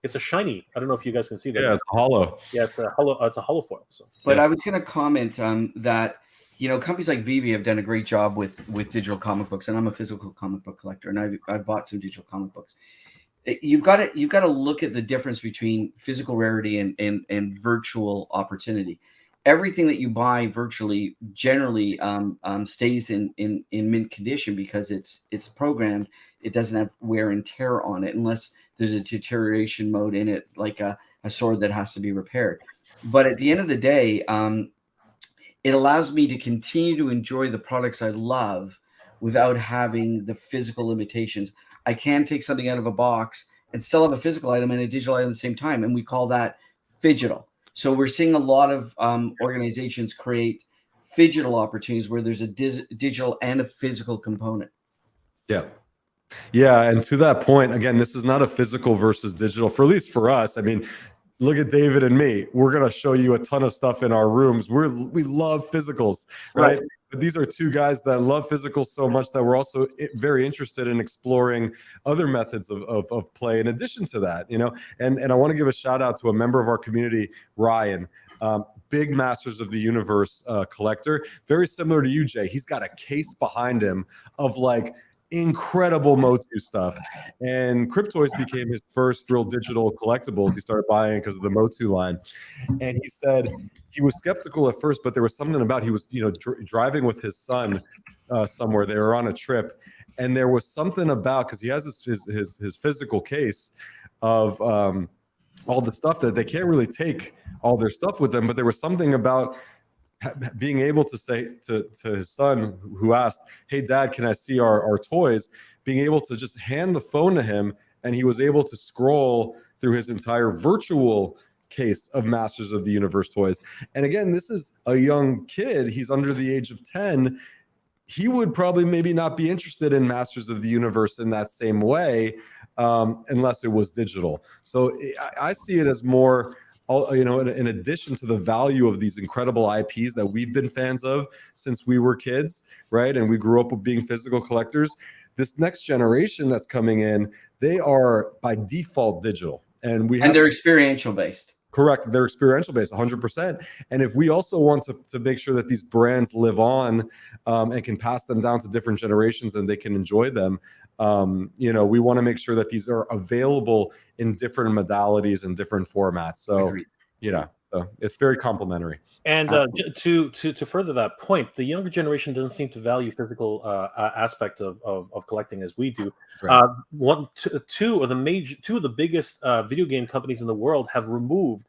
it's a shiny. I don't know if you guys can see that. Yeah, it's hollow. Yeah, it's a hollow. It's a hollow foil. So, but I was going to comment that companies like Vivi have done a great job with digital comic books, and I'm a physical comic book collector, and I've bought some digital comic books. You've got to look at the difference between physical rarity and virtual opportunity. Everything that you buy virtually generally stays in mint condition because it's programmed. It doesn't have wear and tear on it unless there's a deterioration mode in it, like a sword that has to be repaired. But at the end of the day, it allows me to continue to enjoy the products I love without having the physical limitations. I can take something out of a box and still have a physical item and a digital item at the same time, and we call that phygital. So we're seeing a lot of organizations create phygital opportunities where there's a digital and a physical component. Yeah, and to that point, again, this is not a physical versus digital, for at least for us. I mean, look at David and me. We're going to show you a ton of stuff in our rooms. We love physicals, right? But these are two guys that love physicals so much that we're also very interested in exploring other methods of play in addition to that, And I want to give a shout out to a member of our community, Ryan. Big Masters of the Universe collector, very similar to you, Jay. He's got a case behind him of like incredible MOTU stuff, and Cryptoys became his first real digital collectibles. He started buying because of the MOTU line, and he said he was skeptical at first, but there was something about he was driving with his son somewhere. They were on a trip, and there was something about, because he has his physical case of all the stuff that they can't really take all their stuff with them, but there was something about being able to say to his son, who asked, "Hey Dad, can I see our toys?" Being able to just hand the phone to him, and he was able to scroll through his entire virtual case of Masters of the Universe toys. And again, this is a young kid. He's under the age of 10. He would probably maybe not be interested in Masters of the Universe in that same way, unless it was digital. So I see it as more, in addition to the value of these incredible IPs that we've been fans of since we were kids, right? And we grew up with being physical collectors. This next generation that's coming in, they are by default digital. And they're experiential based. Correct. They're experiential based, 100%. And if we also want to make sure that these brands live on and can pass them down to different generations and they can enjoy them, we want to make sure that these are available in different modalities and different formats. So, so it's very complementary. And to further that point, the younger generation doesn't seem to value physical aspect of collecting as we do. Right. Two of the biggest video game companies in the world have removed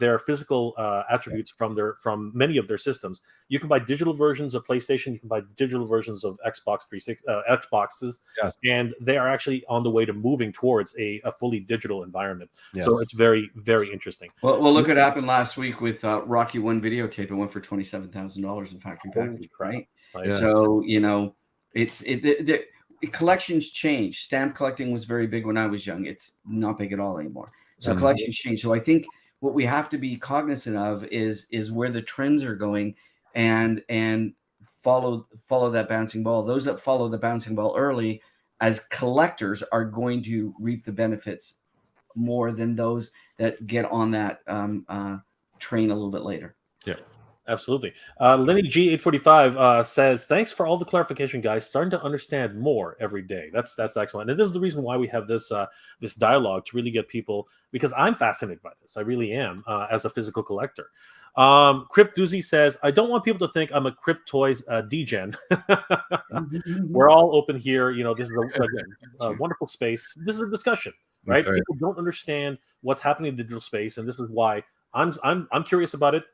their physical attributes from many of their systems. You can buy digital versions of PlayStation. You can buy digital versions of Xbox 360 Xboxes, yes. And they are actually on the way to moving towards a fully digital environment. Yes. So it's very, very interesting. Well, look what happened last week with Rocky One videotape. It went for $27,000 in factory package, right? Yeah. So the collections change. Stamp collecting was very big when I was young. It's not big at all anymore. So collections change. So I think what we have to be cognizant of is where the trends are going, and follow that bouncing ball. Those that follow the bouncing ball early as collectors are going to reap the benefits more than those that get on that train a little bit later. Yeah. Absolutely. Lenny G845 says, "Thanks for all the clarification, guys. Starting to understand more every day." That's excellent. And this is the reason why we have this dialogue, to really get people, because I'm fascinated by this. I really am, as a physical collector. Crypt Doozy says, "I don't want people to think I'm a Cryptoys degen." We're all open here. This is a wonderful space. This is a discussion, right? People don't understand what's happening in digital space, and this is why I'm curious about it.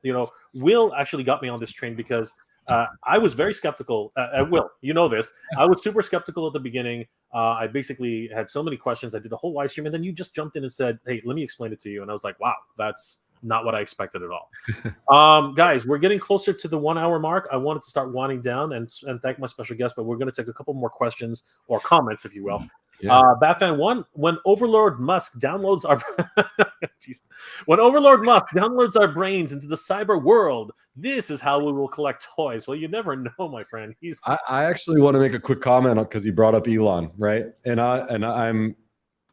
Will actually got me on this train because I was very skeptical. Will, this. I was super skeptical at the beginning. I basically had so many questions. I did a whole live stream, and then you just jumped in and said, "Hey, let me explain it to you." And I was like, "Wow, that's not what I expected at all. Guys, we're getting closer to the 1 hour mark. I wanted to start winding down and thank my special guest, but we're going to take a couple more questions or comments, if you will. Yeah. Batman1, when Overlord Musk downloads our when Overlord Musk downloads our brains into the cyber world, this is how we will collect toys. Well, you never know, my friend. I actually want to make a quick comment because he brought up Elon, right? And I'm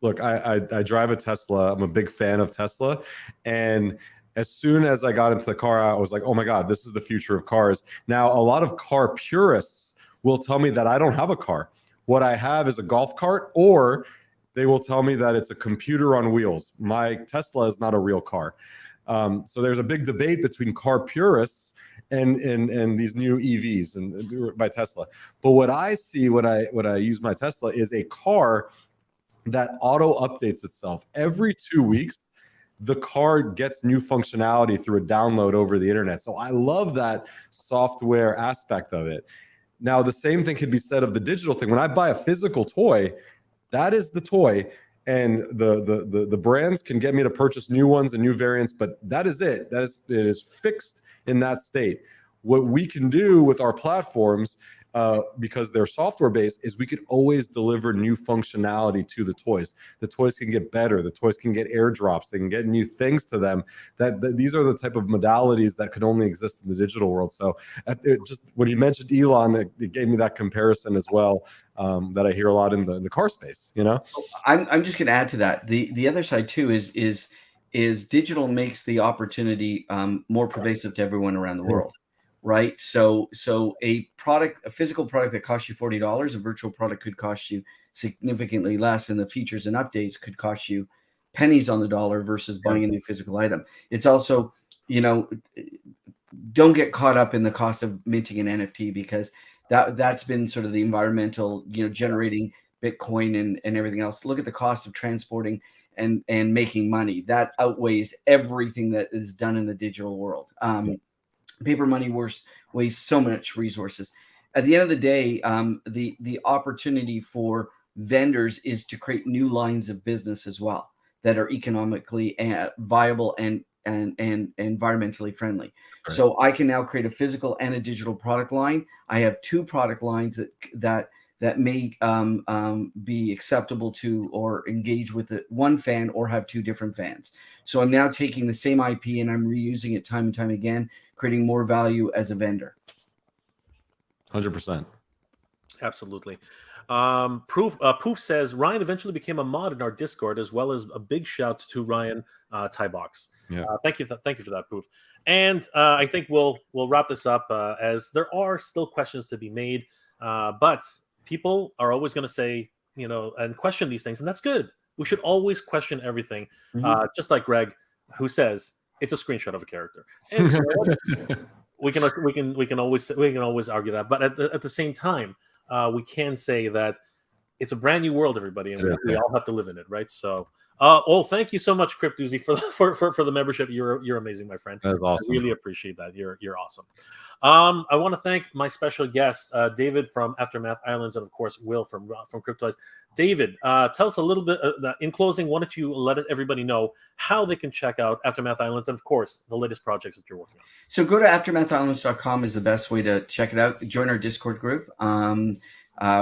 look, I drive a Tesla. I'm a big fan of Tesla, and as soon as I got into the car, I was like, oh my God, this is the future of cars. Now, a lot of car purists will tell me that I don't have a car. What I have is a golf cart, or they will tell me that it's a computer on wheels. My Tesla is not a real car. So there's a big debate between car purists and these new EVs and by Tesla. But what I see when I use my Tesla is a car that auto updates itself every 2 weeks. The car gets new functionality through a download over the internet. So I love that software aspect of it. Now, the same thing could be said of the digital thing. When I buy a physical toy, that is the toy, and the brands can get me to purchase new ones and new variants, but that is it. It is fixed in that state. What we can do with our platforms, because they're software based, is we could always deliver new functionality to the toys. The toys can get better. The toys can get airdrops. They can get new things to them. That these are the type of modalities that could only exist in the digital world. So just when you mentioned Elon, it gave me that comparison as well, that I hear a lot in the car space. You know, I'm just going to add to that. The other side too is digital makes the opportunity more pervasive to everyone around the world. Right. So a physical product that costs you $40, a virtual product could cost you significantly less, and the features and updates could cost you pennies on the dollar versus buying a new physical item. It's also, don't get caught up in the cost of minting an NFT, because that's been sort of the environmental, generating Bitcoin and everything else. Look at the cost of transporting and making money. That outweighs everything that is done in the digital world. Paper money wastes so much resources. At the end of the day, the opportunity for vendors is to create new lines of business as well that are economically viable and environmentally friendly. Right. So I can now create a physical and a digital product line. I have two product lines that may be acceptable to or engage with one fan or have two different fans. So I'm now taking the same IP and I'm reusing it time and time again, creating more value as a vendor. 100%. Absolutely. Poof says Ryan eventually became a mod in our Discord, as well as a big shout to Ryan Tybox. Yeah. Thank you for that, Poof. And I think we'll wrap this up, as there are still questions to be made, but people are always going to say, and question these things, and that's good. We should always question everything, just like Greg, who says it's a screenshot of a character. And we can always argue that, but at the same time, we can say that it's a brand new world, everybody, and we all have to live in it, right? So, thank you so much, Cryptoozy, for the membership. You're amazing, my friend. That's awesome. I really appreciate that. You're awesome. I want to thank my special guests, David from Aftermath Islands, and of course Will from Cryptoys. David, tell us a little bit. In closing, why don't you let everybody know how they can check out Aftermath Islands and of course the latest projects that you're working on. So go to aftermathislands.com is the best way to check it out. Join our Discord group.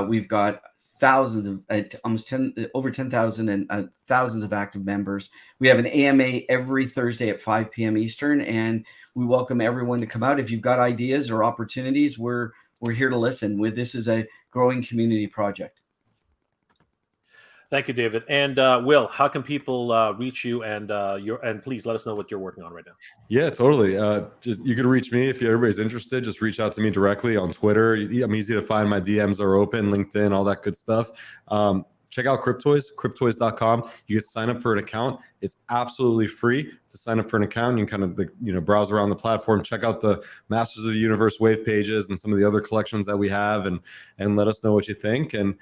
We've got thousands of over 10,000 and thousands of active members. We have an AMA every Thursday at 5 p.m. Eastern, and we welcome everyone to come out. If you've got ideas or opportunities, we're here to listen. This is a growing community project. Thank you, David. And Will, how can people reach you? And please let us know what you're working on right now. Yeah, totally. Just you can reach me if everybody's interested. Just reach out to me directly on Twitter. I'm easy to find. My DMs are open, LinkedIn, all that good stuff. Check out Cryptoys, cryptoys.com. You can sign up for an account. It's absolutely free to sign up for an account. You can kind of browse around the platform, check out the Masters of the Universe wave pages and some of the other collections that we have, and let us know what you think. And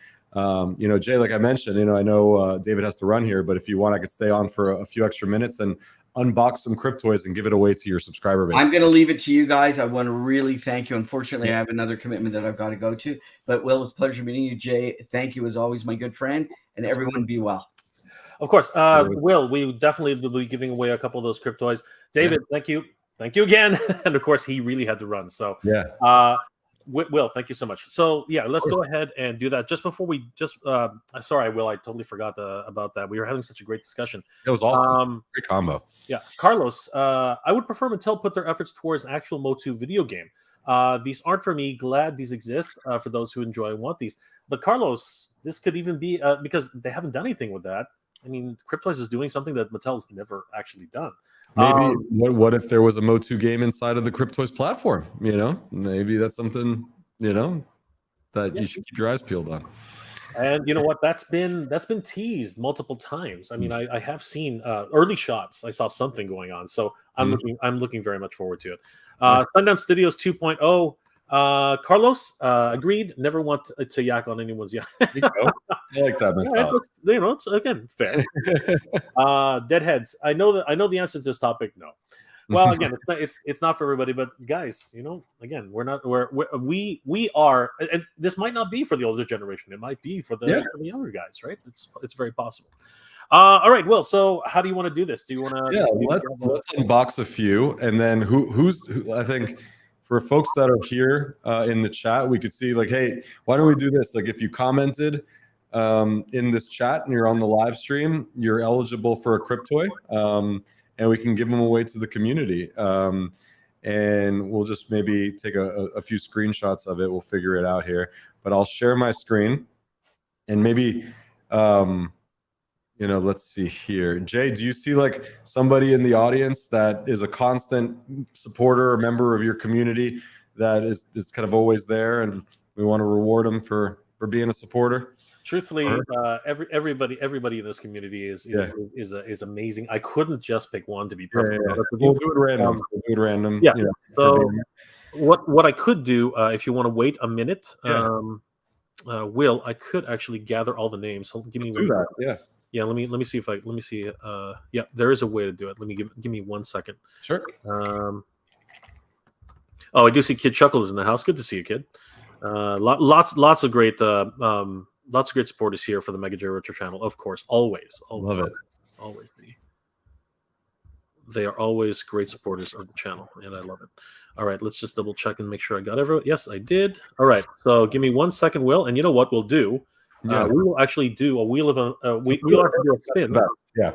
Jay, like I mentioned, I know David has to run here, but if you want, I could stay on for a few extra minutes and unbox some Cryptoys and give it away to your subscriber base. I'm going to leave it to you guys. I want to really thank you. Unfortunately, I have another commitment that I've got to go to, but Will, it was a pleasure meeting you. Jay, thank you as always, my good friend, and everyone be well. Of course. Will, we definitely will be giving away a couple of those Cryptoys. David, thank you again. And of course, he really had to run. So Yeah. Will, thank you so much. So yeah, let's go ahead and do that. Just before we sorry, Will, I totally forgot about that. We were having such a great discussion. It was awesome. Great combo. Yeah, Carlos, I would prefer Mattel put their efforts towards an actual MOTU video game. These aren't for me. Glad these exist for those who enjoy and want these. But Carlos, this could even be because they haven't done anything with that. I mean, Cryptoys is doing something that Mattel's never actually done. Maybe what if there was a MOTU game inside of the Cryptoys platform? You know, maybe that's something, you know, that you should keep your eyes peeled on. And you know what? That's been teased multiple times. I mean, I have seen early shots. I saw something going on, so I'm looking very much forward to it. Sundown Studios 2.0. Carlos agreed. Never want to yak on anyone's yak. I like that mentality. You know, it's again fair. Deadheads. I know the answer to this topic. No. Well, again, it's not for everybody, but guys, you know, again, we are, and this might not be for the older generation. It might be for the younger guys, right? It's very possible. All right, Will. So, how do you want to do this? Do you want to? Yeah, let's unbox a few, and then who I think for folks that are here in the chat, we could see like, hey, why don't we do this? Like, if you commented in this chat and you're on the live stream, you're eligible for a Cryptoy. And we can give them away to the community. And we'll just maybe take a few screenshots of it. We'll figure it out here. But I'll share my screen. And maybe, you know, let's see here. Jay, do you see like somebody in the audience that is a constant supporter or member of your community that is kind of always there, and we want to reward them for being a supporter? Truthfully, everybody in this community is amazing. I couldn't just pick one to be perfect. We'll do it random. Yeah. You know, so what I could do, if you want to wait a minute, Will, I could actually gather all the names. Hold, give me one. Yeah. Let me see if let me see. Yeah, there is a way to do it. Let me give me 1 second. Sure. Oh, I do see Kid Chuckles in the house. Good to see you, Kid. Lots of great. Lots of great supporters here for the Mega J Retro channel, of course. Always. Love it. Always. They are always great supporters of the channel, and I love it. All right, let's just double check and make sure I got everyone. Yes, I did. All right, so give me 1 second, Will, and you know what we'll do? We will actually do a wheel of we'll actually do a spin.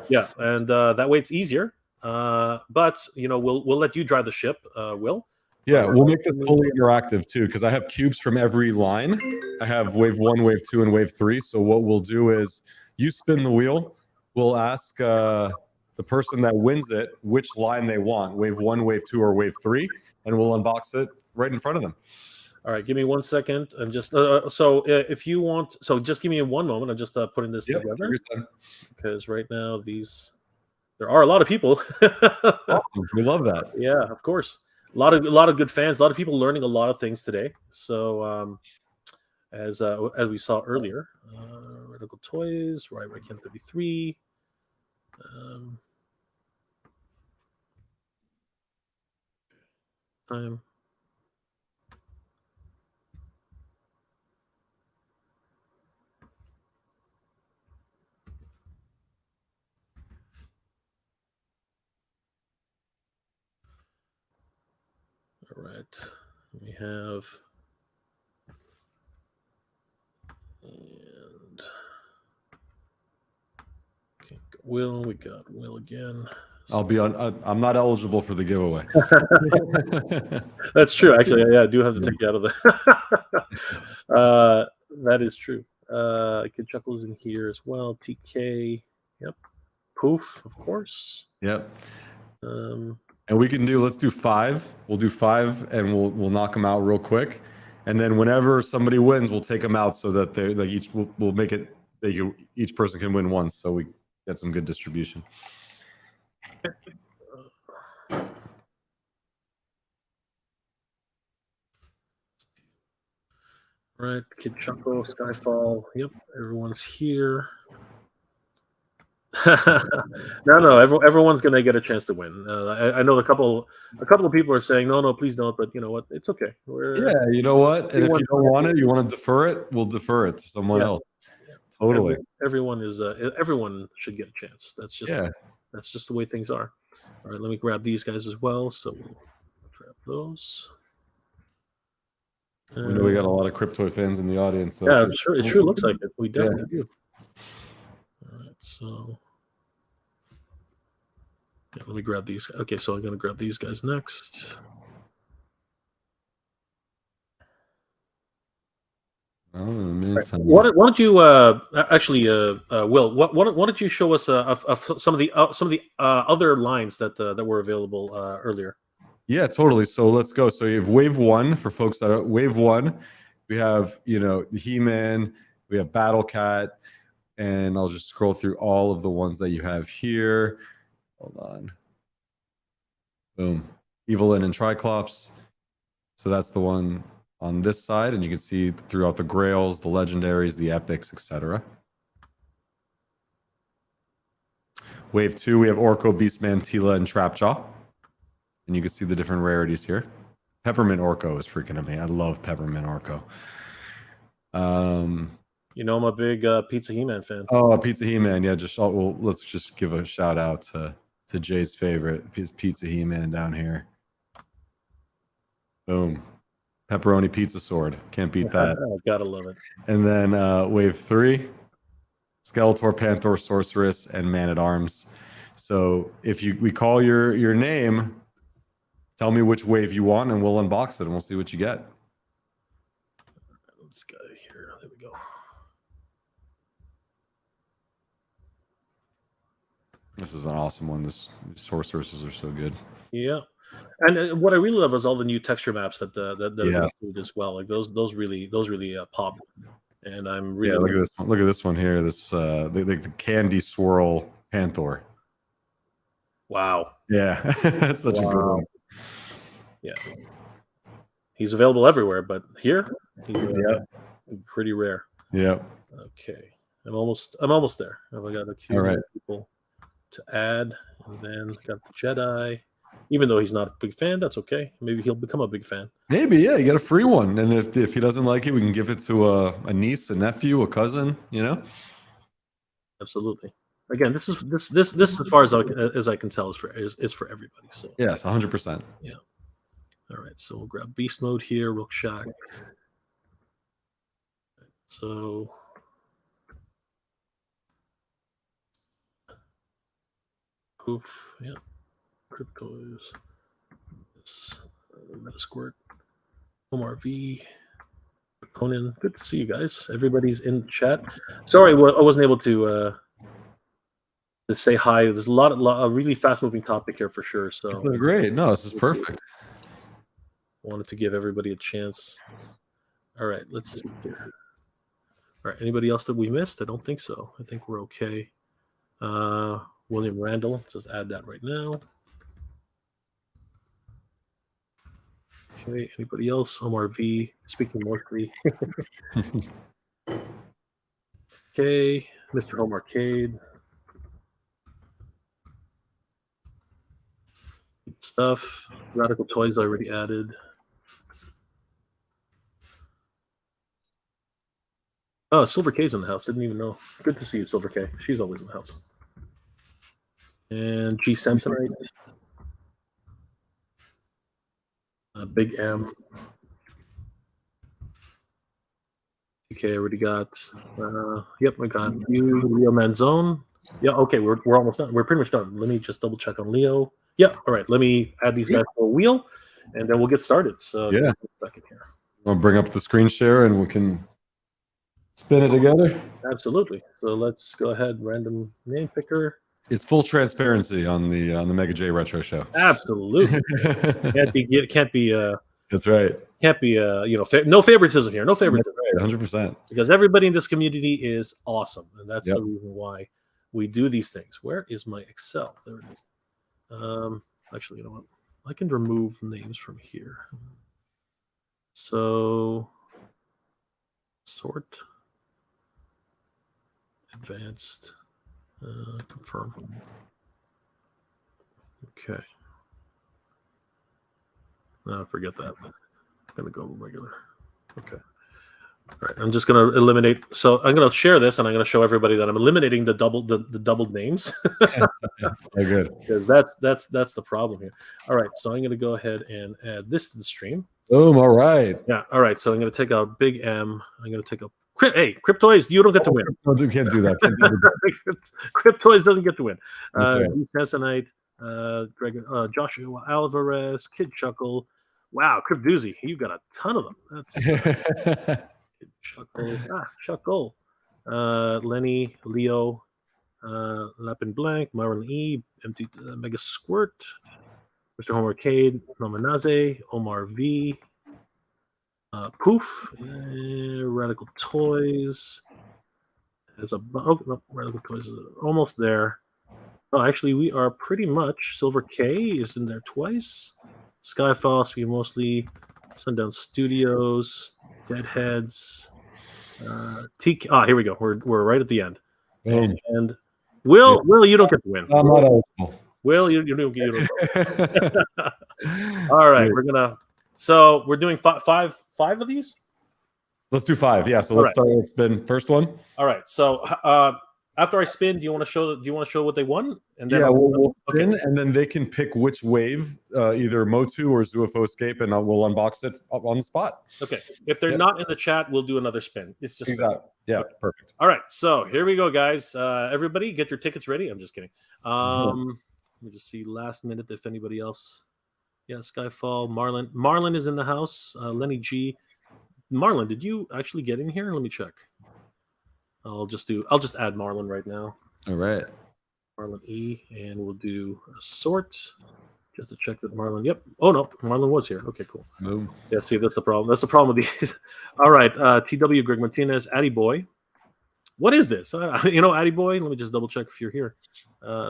Yeah, and that way it's easier. But you know, we'll let you drive the ship, Will. Yeah, we'll make this fully interactive too, because I have cubes from every line. I have wave 1, wave 2, and wave 3. So what we'll do is you spin the wheel. We'll ask the person that wins it which line they want, wave 1, wave 2, or wave 3, and we'll unbox it right in front of them. All right, give me 1 second. I'm just so if you want, so just give me 1 moment. I'm just putting this together because right now there are a lot of people. Awesome. We love that. Yeah, of course. A lot of good fans, a lot of people learning a lot of things today. So as we saw earlier, Radical Toys, right, Cam 33. All right, we have, and okay, Will, we got Will again. I'll be on. I'm not eligible for the giveaway. That's true. Actually, yeah, I do have to take you out of the. That is true. Kid Chuckles in here as well. TK. Yep. Poof, of course. Yep. And we can let's do 5. We'll do 5 and we'll knock them out real quick. And then whenever somebody wins, we'll take them out so that they like each we'll make it each person can win once, so we get some good distribution. Right, Kid Chuckle, Skyfall. Yep, everyone's here. No, everyone's gonna get a chance to win. I know a couple of people are saying no, please don't. But you know what? It's okay. Yeah, you know what? And if you don't want it, you want to defer it, we'll defer it to someone else. Totally. Everyone is everyone should get a chance. That's just the way things are. All right, let me grab these guys as well. So we'll grab those. We know we got a lot of Cryptoy fans in the audience. So yeah, sure. It sure looks like it. We definitely do. All right, so let me grab these. Okay, so I'm going to grab these guys next. Oh, in the meantime, why don't you actually, Will? Why don't you show us some of the other lines that were available earlier? Yeah, totally. So let's go. So you have Wave 1 for folks that are Wave 1. We have, the He-Man, we have Battle Cat, and I'll just scroll through all of the ones that you have here. Hold on. Boom. Evil-Lyn and Tri-Clops. So that's the one on this side, and you can see throughout the Grails, the Legendaries, the Epics, etc. Wave 2, we have Orko, Beastman, Teela, and Trapjaw. And you can see the different rarities here. Peppermint Orko is freaking amazing. I love Peppermint Orko. I'm a big Pizza He-Man fan. Oh, Pizza He-Man. Yeah, let's just give a shout out to Jay's favorite, his Pizza He-Man down here. Boom. Pepperoni Pizza Sword. Can't beat that. Gotta love it. And then Wave 3, Skeletor, Panthor, Sorceress, and Man-at-Arms. So if we call your name, tell me which wave you want, and we'll unbox it, and we'll see what you get. Let's go here. There we go. This is an awesome one. These Sorceresses are so good. Yeah, and what I really love is all the new texture maps that are included as well. Like those really pop. And I'm really look at this one. Look at this one here. This the Candy Swirl Panthor. Wow. Yeah, that's such a good one. Yeah, he's available everywhere, but here he's pretty rare. Yep. Okay, I'm almost there. I got a few more people to add, and then got the Jedi. Even though he's not a big fan, that's okay. Maybe he'll become a big fan. Maybe, yeah. You get a free one, and if he doesn't like it, we can give it to a niece, a nephew, a cousin. Absolutely. Again, this as far as I can tell is for everybody. So yes, 100%. Yeah. All right, so we'll grab Beast Mode here, real shack. So poof, yeah. Cryptoys. Metasquirt. OMRV. Conan, good to see you guys. Everybody's in chat. Sorry, I wasn't able to say hi. There's a really fast-moving topic here for sure. So it's great. No, this is perfect. Wanted to give everybody a chance. All right, let's see here. All right, anybody else that we missed? I don't think so. I think we're okay. William Randall, just add that right now. Okay, anybody else? Omar V, speaking mostly. Okay, Mr. Home Arcade. Good stuff. Radical Toys already added. Oh, Silver K's in the house. Didn't even know. Good to see you, Silver K. She's always in the house. And G Samsonite. Big M. Okay, I already got. Yep, I got you, Leo Manzone. Yeah, okay, we're almost done. We're pretty much done. Let me just double check on Leo. Yeah, all right. Let me add these guys to a wheel, and then we'll get started. So yeah, a second here. I'll bring up the screen share, and we can spin it together. Absolutely. So let's go ahead. Random name picker. It's full transparency on the Mega J Retro Show. Absolutely. can't be. That's right. Can't be. No favoritism here. No favoritism. Right, 100%. Because everybody in this community is awesome, and that's the reason why we do these things. Where is my Excel? There it is. Actually, you know what? I can remove names from here. So, sort, advanced, confirm. Okay. No, forget that. I'm gonna go regular. Okay. All right, I'm just going to eliminate. So I'm going to share this, and I'm going to show everybody that I'm eliminating the doubled names. Oh, good. Because that's the problem here. All right, so I'm going to go ahead and add this to the stream. Boom. All right. Yeah. All right. So I'm going to take out Big M. I'm going to take out. Hey, Cryptoys, you don't get to win. You can't do that. Can't do that. Cryptoys doesn't get to win. Okay. Samsonite, Joshua Alvarez, Kid Chuckle. Wow, Crypt Doozy, you got a ton of them. That's Kid Chuckle. Chuckle. Lenny, Leo, Lapin Blank, Marlon E, Empty Mega Squirt, Mr. Homer Cade, Nomanaze, Omar V. Poof, Radical Toys. There's a no, Radical Toys is almost there. Oh, actually, we are pretty much. Silver K is in there twice. Skyfall, Speed Mostly, Sundown Studios, Deadheads. Here we go. We're right at the end. And Will, you don't get to win. I'm not eligible. Will, you don't get. All right, we're gonna. So we're doing five of these. Let's do 5. Yeah. So let's start with spin first one. All right. So after I spin, do you want to show what they won? And then we'll spin, and then they can pick which wave, either MOTU or UFO Escape, and we'll unbox it up on the spot. Okay. If they're not in the chat, we'll do another spin. It's just exactly. Yeah. Okay. Perfect. All right. So here we go, guys. Everybody, get your tickets ready. I'm just kidding. Let me just see last minute if anybody else. Yeah, Skyfall, Marlon is in the house. Lenny G. Marlon, did you actually get in here? Let me check. I'll just add Marlon right now. All right. Marlon E, and we'll do a sort just to check that Marlon. Yep. Oh no, Marlon was here. Okay, cool. Boom. Yeah, see, that's the problem. That's the problem with these. All right, TW Greg Martinez, Addy Boy. What is this? Addy Boy. Let me just double check if you're here.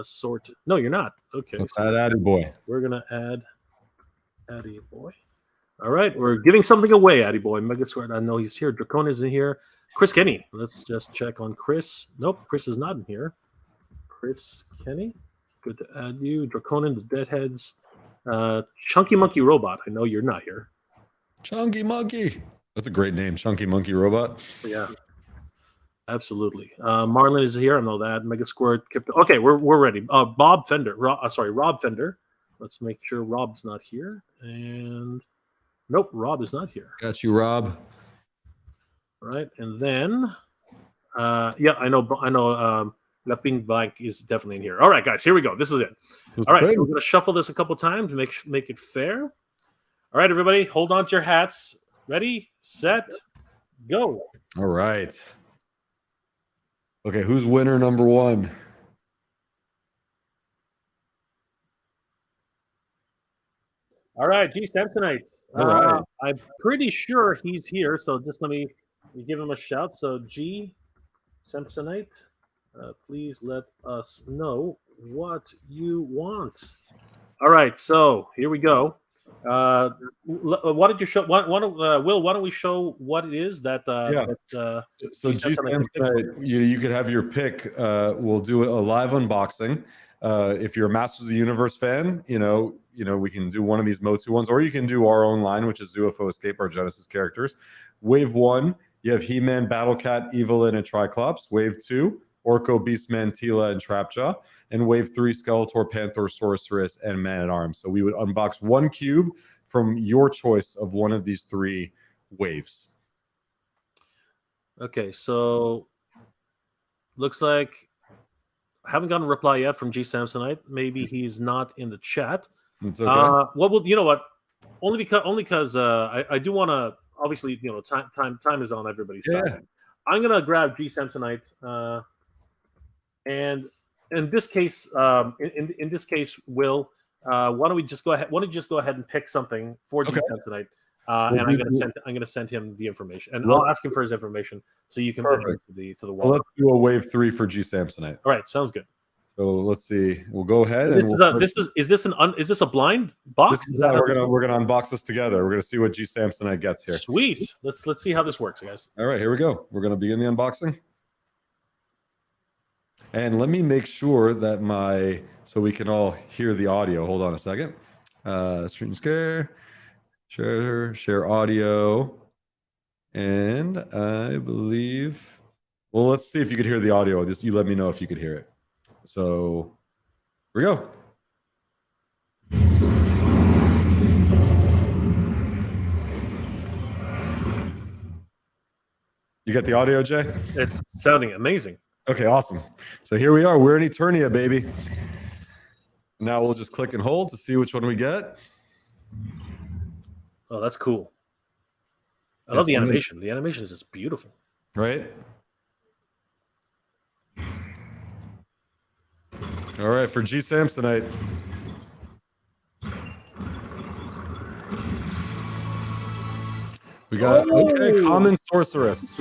Sort. No, you're not. Okay. Let's add Addy Boy. We're gonna add Addy Boy. All right, we're giving something away, Addy Boy. Mega Sweat, I know he's here. Dracon is in here. Chris Kenny. Let's just check on Chris. Nope, Chris is not in here. Chris Kenny. Good to add you. Draconin, the Deadheads. Chunky Monkey Robot. I know you're not here. Chunky Monkey. That's a great name, Chunky Monkey Robot. Yeah. Absolutely. Marlon is here. I know that. Mega Squirt. Okay, we're ready. Rob Fender. Rob Fender. Let's make sure Rob's not here. And nope, Rob is not here. Got you, Rob. All right, and then I know. Laping Blank is definitely in here. All right, guys, here we go. This is it. All right, so we're gonna shuffle this a couple times to make it fair. All right, everybody, hold on to your hats. Ready, set, go. All right. Okay, who's winner number 1? All right, G Samsonite. All right. I'm pretty sure he's here, so just let me give him a shout. So G Samsonite, please let us know what you want. All right, so here we go. Why did you show? Will, why don't we show what it is that? So G Samsonite, you could have your pick. We'll do a live unboxing. If you're a Masters of the Universe fan, we can do one of these MOTU ones, or you can do our own line, which is UFO Escape, our Genesis characters. Wave 1, you have He-Man, Battlecat, Evil-Lyn, and Tri-Clops. Wave 2, Orko, Beastman, Teela, and Trapjaw. And Wave 3, Skeletor, Panthor, Sorceress, and Man-at-Arms. So we would unbox 1 cube from your choice of one of these 3 waves. Okay, so looks like I haven't gotten a reply yet from G Samsonite. Maybe he's not in the chat. It's okay. You know what? Only because I do want to. Obviously, time is on everybody's side. I'm gonna grab G Samsonite, and in this case, in this case, Will, why don't you just go ahead and pick something for G Samsonite, and I'm gonna send him the information, and I'll ask him for his information so you can put it to the wall. Well, let's do a wave 3 for G Samsonite. All right, sounds good. So let's see. We'll go ahead. Is this a blind box? We're gonna unbox this together. We're gonna see what G Samsonite gets here. Sweet. Let's see how this works, guys. All right, here we go. We're gonna begin the unboxing. And let me make sure that so we can all hear the audio. Hold on a second. Screen share audio. And I believe, well, let's see if you could hear the audio. Just you let me know if you could hear it. So here we go. You got the audio, Jay? It's sounding amazing. Okay, awesome. So here we are. We're in Eternia, baby. Now we'll just click and hold to see which one we get. Oh, that's cool. I love the animation. The animation is just beautiful. Right? All right, for G Samsonite. We got okay, common sorceress.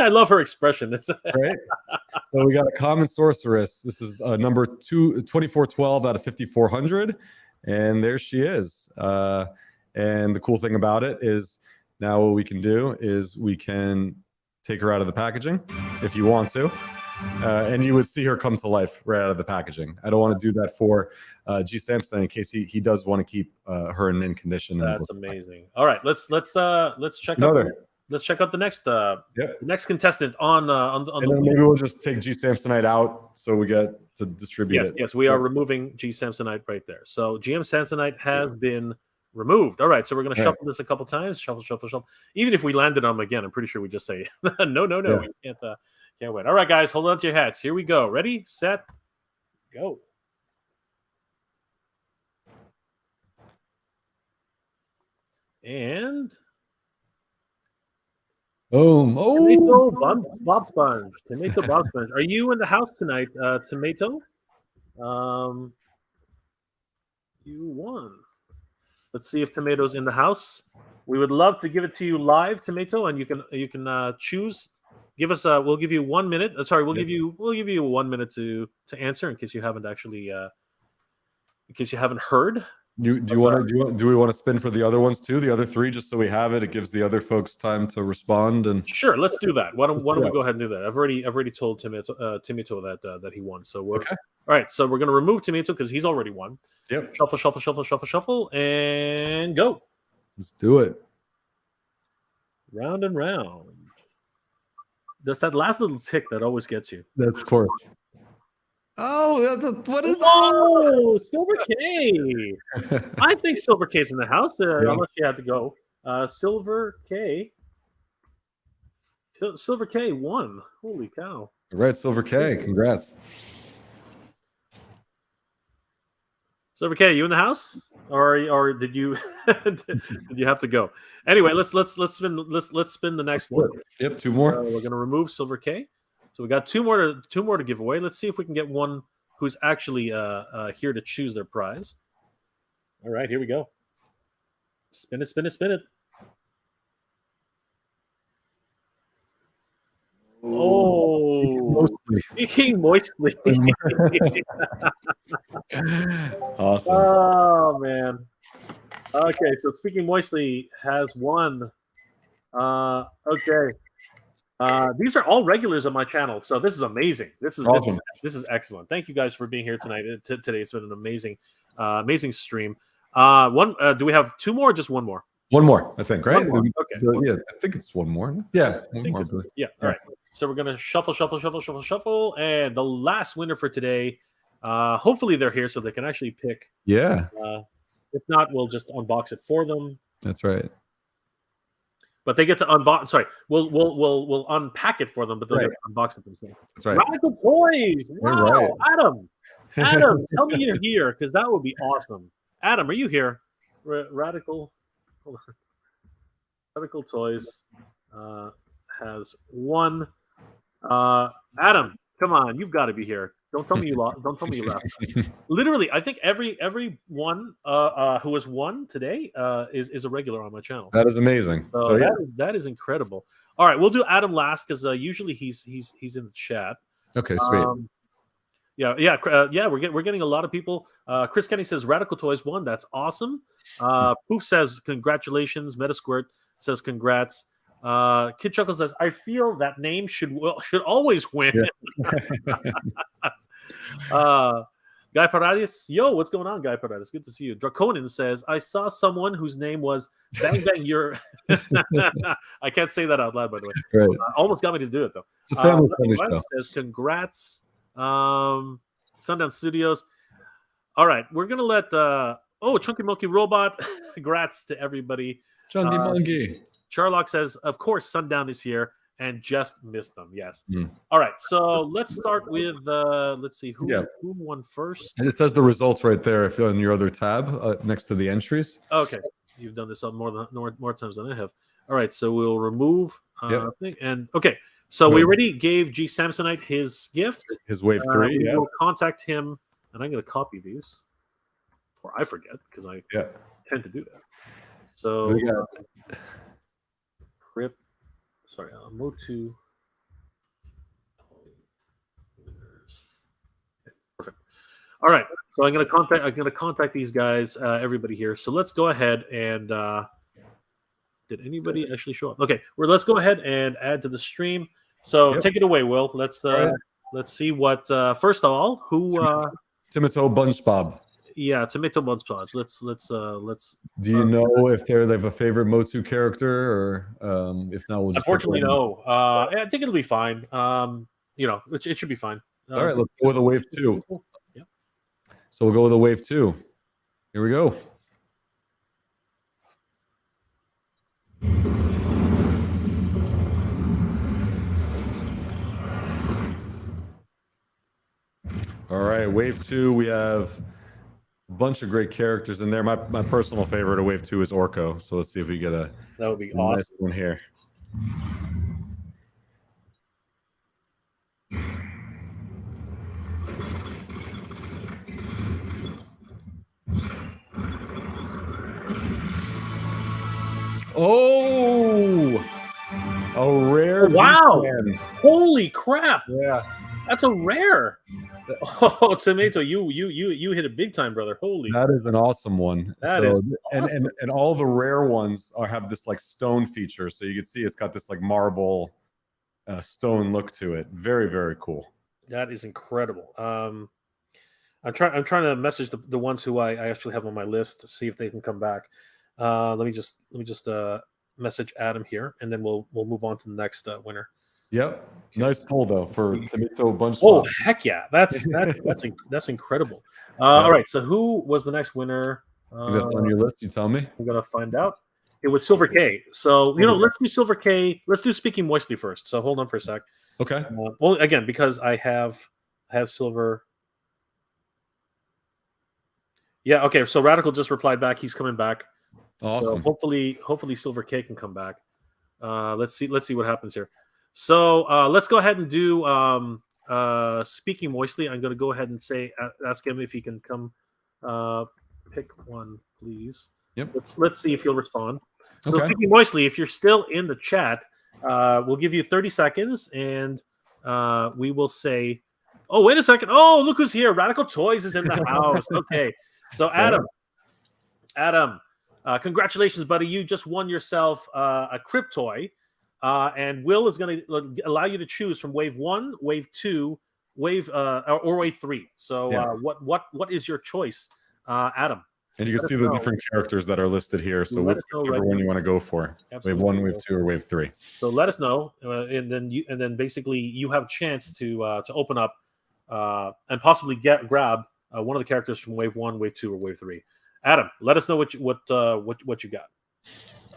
I love her expression. It's right. So we got a common sorceress. This is number 2412 out of 5400, and there she is. And the cool thing about it is now what we can do is we can take her out of the packaging if you want to. And you would see her come to life right out of the packaging. I don't want to do that for G Samson in case he does want to keep her in mint condition. That's amazing. All right, let's check out the next contestant on the. Maybe we'll just take G Samsonite out so we get to distribute it. Yes, we are removing G Samsonite right there. So GM Samsonite has been removed. All right, so we're going to shuffle this a couple times. Shuffle. Even if we landed on them again, I'm pretty sure we just say no. Yeah. We can't wait. All right, guys, hold on to your hats. Here we go. Ready, set, go. And Tomato Bob Sponge. Tomato Bob Sponge. Are you in the house tonight, Tomato? You won. Let's see if Tomato's in the house. We would love to give it to you live, Tomato, and you can choose. Give us we'll give you 1 minute. We'll give you 1 minute to answer in case you haven't actually in case you haven't heard. Do we want to spin for the other ones too? The other three, just so we have it. It gives the other folks time to respond. And sure, let's do that. Why don't we go ahead and do that? I've already told Tomato that he won. So we're all right. So we're gonna remove Tomato because he's already won. Yep. Shuffle, and go. Let's do it. Round and round. There's that last little tick that always gets you. That's of course. Oh, what is that? Oh, Silver K. I think Silver K's in the house, unless you had to go. Silver K. Silver K won. Holy cow! All right, Silver K. Congrats. Silver K, you in the house, or did you did you have to go? Anyway, let's spin the next one. Yep, two more. We're gonna remove Silver K. So we got two more to give away. Let's see if we can get one who's actually here to choose their prize. All right, here we go. Spin it. Oh, speaking moistly. Awesome. Oh man. Okay, so speaking moistly has won. Okay. These are all regulars on my channel, so this is amazing. This is awesome. This is excellent. Thank you guys for being here tonight. Today it's been an amazing stream. Do we have two more or just one more? One more, I think, right? Okay. Yeah, I think it's one more. Yeah, one more. Yeah. All right. So we're gonna shuffle, and the last winner for today. Hopefully they're here so they can actually pick. Yeah. If not, we'll just unbox it for them. That's right. But they get to unbox. Sorry, we'll unpack it for them, but they'll unbox it themselves. That's right. Radical Toys. Wow, right. Adam, tell me you're here because that would be awesome. Adam, are you here? Radical Toys has won. Adam, come on, you've got to be here. Don't tell me you lost. Don't tell me you left. Literally, I think every one who has won today is a regular on my channel. That is amazing. So that is incredible. All right, we'll do Adam last because usually he's in the chat. Okay, sweet. We're getting a lot of people. Chris Kenny says Radical Toys won. That's awesome. Poof says congratulations. Metasquirt says congrats. Kid Chuckle says I feel that name should always win. Yeah. Guy Paradis, yo, what's going on, Guy Paradis? Good to see you. Draconin says, I saw someone whose name was Bang Bang Your. I can't say that out loud, by the way. Right. Almost got me to do it, though. It's a family-friendly Ryan show. says, congrats, Sundown Studios. All right, we're going to let Chunky Monkey Robot. Congrats to everybody. Chunky Monkey. Charlock says, of course, Sundown is here and just missed them. Yes. Mm. All right, so let's start with, let's see, who won first? And it says the results right there if you're on your other tab next to the entries. Okay, you've done this more times than I have. All right, so we'll remove thing. And okay, so we already gave G Samsonite his gift. His wave 3, we will contact him, and I'm going to copy these, or I forget, because I tend to do that. So, MOTU. Perfect. All right. So I'm gonna contact these guys, everybody here. So let's go ahead and did anybody actually show up? Okay, let's go ahead and add to the stream. So take it away, Will. Let's see what first of all, who Tomato Bunch Bob. Yeah, Tomato Bunch Bob. Let's Do you know if they have a favorite MOTU character, or if not, we'll just unfortunately no. I think it'll be fine. It should be fine. All right, let's go with a wave 2. Yeah. So we'll go with a wave 2. Here we go. All right, wave 2. We have a bunch of great characters in there. My personal favorite of wave 2 is Orko. So let's see if we get that would be awesome. Nice one here. Oh, a rare! Wow! Beastman. Holy crap! Yeah, that's a rare. Oh, Tomato, you hit it big time, brother. Holy! That is an awesome one. That is awesome. And all the rare ones have this like stone feature, so you can see it's got this like marble stone look to it. Very, very cool. That is incredible. I'm trying to message the ones who I actually have on my list to see if they can come back. Let me just message Adam here, and then we'll move on to the next winner. Yep, nice pull though for Tomato Bunch. Oh heck yeah, that's incredible. All right, so who was the next winner? That's on your list. You tell me. I'm gonna find out. It was Silver K. So let's do Silver K. Let's do Speaking Moistly first. So hold on for a sec. Okay. Well, again, because I have Silver. Yeah. Okay. So Radical just replied back. He's coming back. Awesome. So hopefully Silver K can come back. Let's see what happens here. So let's go ahead and do Speaking Moistly. I'm going to go ahead and ask him if he can come. Pick one, please. Yep. Let's see if he'll respond. So Okay. Speaking Moistly, if you're still in the chat, we'll give you 30 seconds, and we will say, "Oh, wait a second! Oh, look who's here! Radical Toys is in the house." Okay. So Adam, congratulations, buddy! You just won yourself a Cryptoy, and Will is going to allow you to choose from Wave 1, Wave 2, or Wave 3. So, what is your choice, Adam? And you can see the different characters that are listed here. So whichever one you want to go for. Absolutely. Wave 1, Wave 2, or Wave 3. So let us know, and then basically you have a chance to open up and possibly grab one of the characters from Wave 1, Wave 2, or Wave 3. Adam, let us know what you got.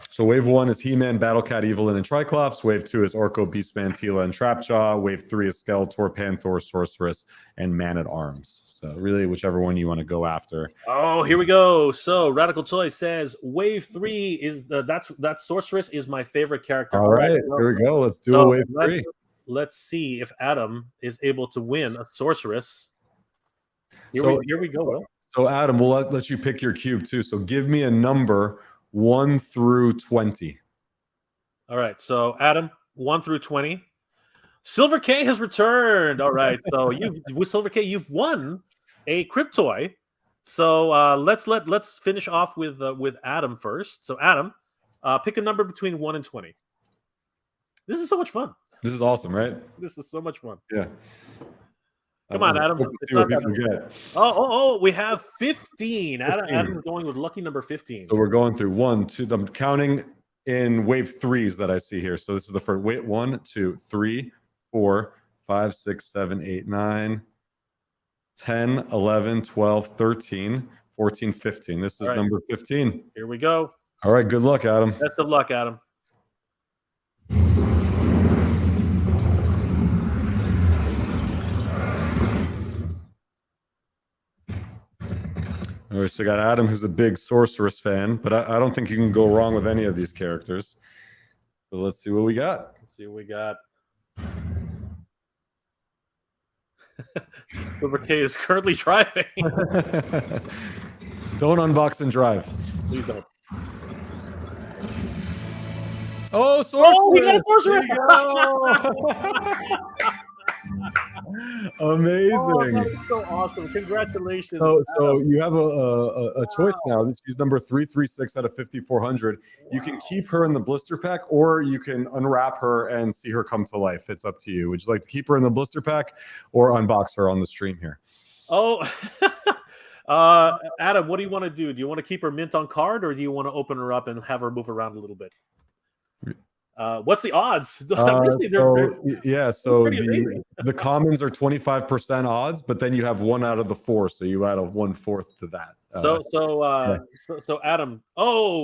So Wave 1 is He-Man, Battlecat, Evil-Lyn, and Tri-Clops. Wave 2 is Orko, Beastman, Teela, and Trapjaw. Wave 3 is Skeletor, Panthor, Sorceress, and Man-at-Arms. So really, whichever one you want to go after. Oh, here we go. So Radical Toy says Wave 3 is that Sorceress is my favorite character. All right, here we go. Let's do a Wave 3. Let's see if Adam is able to win a Sorceress. Here we go. Will. So Adam, we'll let you pick your cube too. So give me a number 1 through 20. All right. So Adam, 1 through 20. Silver K has returned. All right. So with Silver K, you've won a Cryptoy. So let's finish off with Adam first. So Adam, pick a number between 1 and 20. This is so much fun. This is awesome, right? This is so much fun. Yeah. Come on, Adam. Hope to It's see what not people that. get. Oh, we have 15. 15. Adam's going with lucky number 15. So we're going through 1, 2. I'm counting in wave threes that I see here. So this is the first. Wait, 1, 2, 3, 4, 5, 6, 7, 8, 9, 10, 11, 12, 13, 14, 15. This is number 15. Here we go. All right. Good luck, Adam. Best of luck, Adam. All right, so we got Adam, who's a big Sorceress fan, but I don't think you can go wrong with any of these characters. So let's see what we got. Let's see what we got. Silver K is currently driving. Don't unbox and drive. Please don't. Oh, Sorceress! Oh, we got Sorceress! Amazing. Oh, that is so awesome. Congratulations. So you have a choice now. She's number 336 out of 5,400. You can keep her in the blister pack, or you can unwrap her and see her come to life. It's up to you. Would you like to keep her in the blister pack or unbox her on the stream here? Oh, Adam, what do you want to do? Do you want to keep her mint on card, or do you want to open her up and have her move around a little bit? What's the odds? So the commons are 25% odds, but then you have 1 out of the 4, so you add a 1/4 to that. So Adam,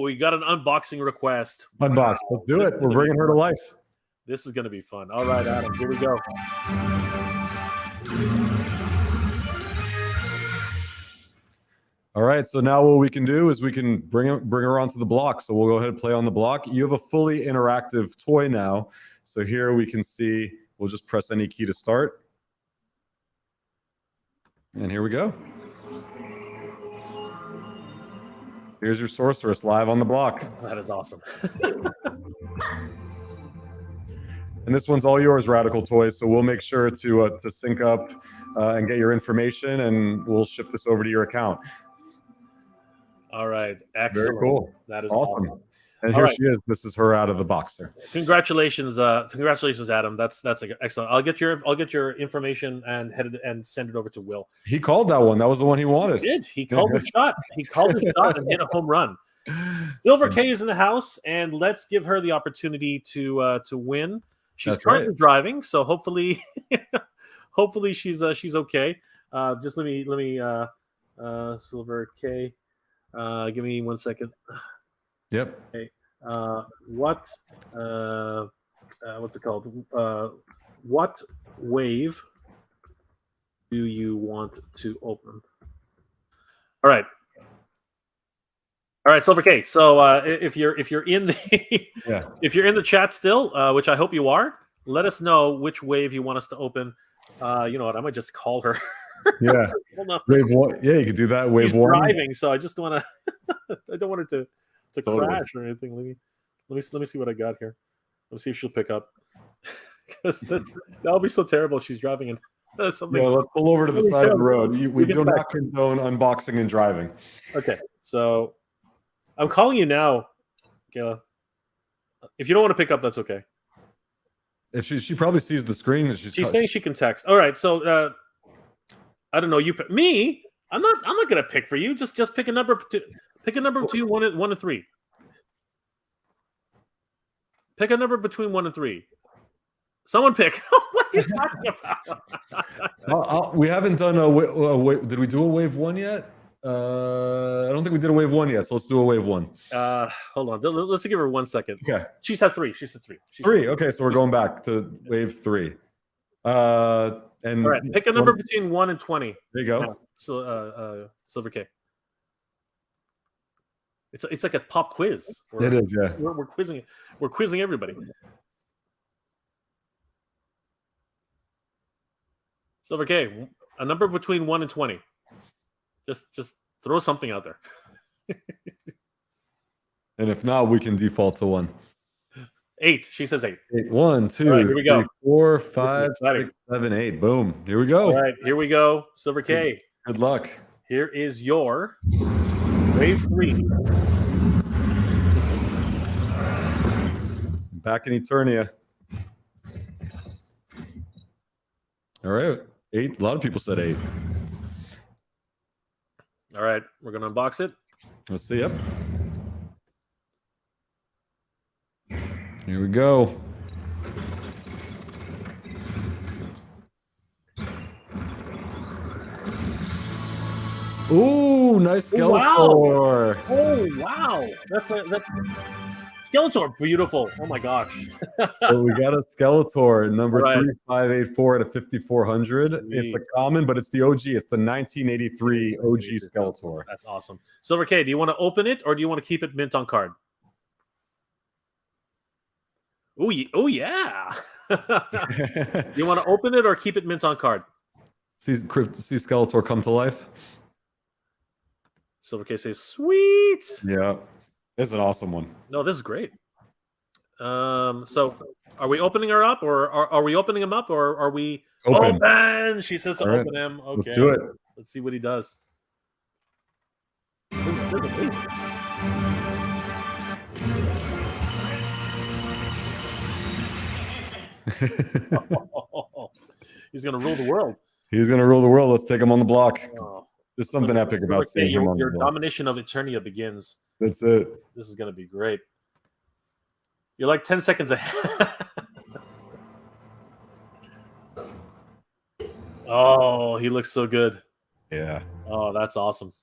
we got an unboxing request. Unbox. Let's do it. We're bringing her to life. This is going to be fun. All right, Adam, here we go. All right, so now what we can do is we can bring her onto the block. So we'll go ahead and play on the block. You have a fully interactive toy now. So here we can see, we'll just press any key to start. And here we go. Here's your Sorceress live on the block. That is awesome. And this one's all yours, Radical Toys. So we'll make sure to sync up and get your information, and we'll ship this over to your account. All right, excellent. Very cool. That is awesome. awesome. And here she is. This is her out of the box there. Congratulations, Adam. That's excellent. I'll get your information and send it over to Will. He called that one. That was the one he wanted. He did. He called the shot. He called the shot and hit a home run. Silver K is in the house, and let's give her the opportunity to win. She's currently driving, so hopefully, she's okay. Just let me Silver K. Give me 1 second. Yep. Okay. What's it called? What wave do you want to open? All right, Silver K. So if you're in the if you're in the chat still, which I hope you are, let us know which wave you want us to open. You know what? I might just call her. Yeah. Wave 1. Yeah, you could do that. Wave 1. Driving, so I just want to. I don't want it to crash or anything. Let me see what I got here. Let me see if she'll pick up. Because that'll be so terrible. She's driving and something. Yeah, let's pull over to the side of the road. We do not condone unboxing and driving. Okay, so I'm calling you now, Kayla. If you don't want to pick up, that's okay. If she probably sees the screen, and she's saying she can text. All right, so I don't know. You pick me. I'm not gonna pick for you. Just pick a number. Pick a number between 1 and 3. Pick a number between 1 and 3. Someone pick. What are you talking about? We haven't done did we do a wave 1 yet? I don't think we did a wave 1 yet. So let's do a wave 1. Hold on. Let's give her 1 second. Okay. She's had 3. She's had 3. Three. Okay, so we're going back to wave 3. And all right. Pick a number between 1 and 20. There you go. So Silver K. It's like a pop quiz. It is, yeah. We're quizzing. We're quizzing everybody. Silver K, a number between 1 and 20. Just throw something out there. And if not, we can default to 1. 8. She says 8. 8. 1, 2, right, here we go. 3, 4, 5, 6, 7, 8. Boom. Here we go. All right, here we go. Silver K. Good luck. Here is your wave 3. Back in Eternia. All right. 8. A lot of people said 8. All right, we're gonna unbox it. Let's see. Yep. Here we go. Ooh, nice Skeletor. Oh wow, that's Skeletor, beautiful. Oh my gosh. So we got a Skeletor, number All right. 3584 at a 5400. Sweet. It's a common, but it's the OG. It's the 1983 OG Skeletor. That's awesome. Silver K, do you want to open it or do you want to keep it mint on card? Oh yeah. You want to open it or keep it mint on card? See Skeletor come to life. Silver K says, "Sweet." Yeah, it's an awesome one. No, this is great. So are we opening her up, or are we opening him up, or are we open? She says to open him. Okay, let's do it. Let's see what he does. He's gonna rule the world. He's gonna rule the world. Let's take him on the block. Oh. There's something epic about seeing him on the block. Your domination of Eternia begins. That's it. This is gonna be great. You're like 10 seconds ahead. Oh, he looks so good. Yeah. Oh, that's awesome.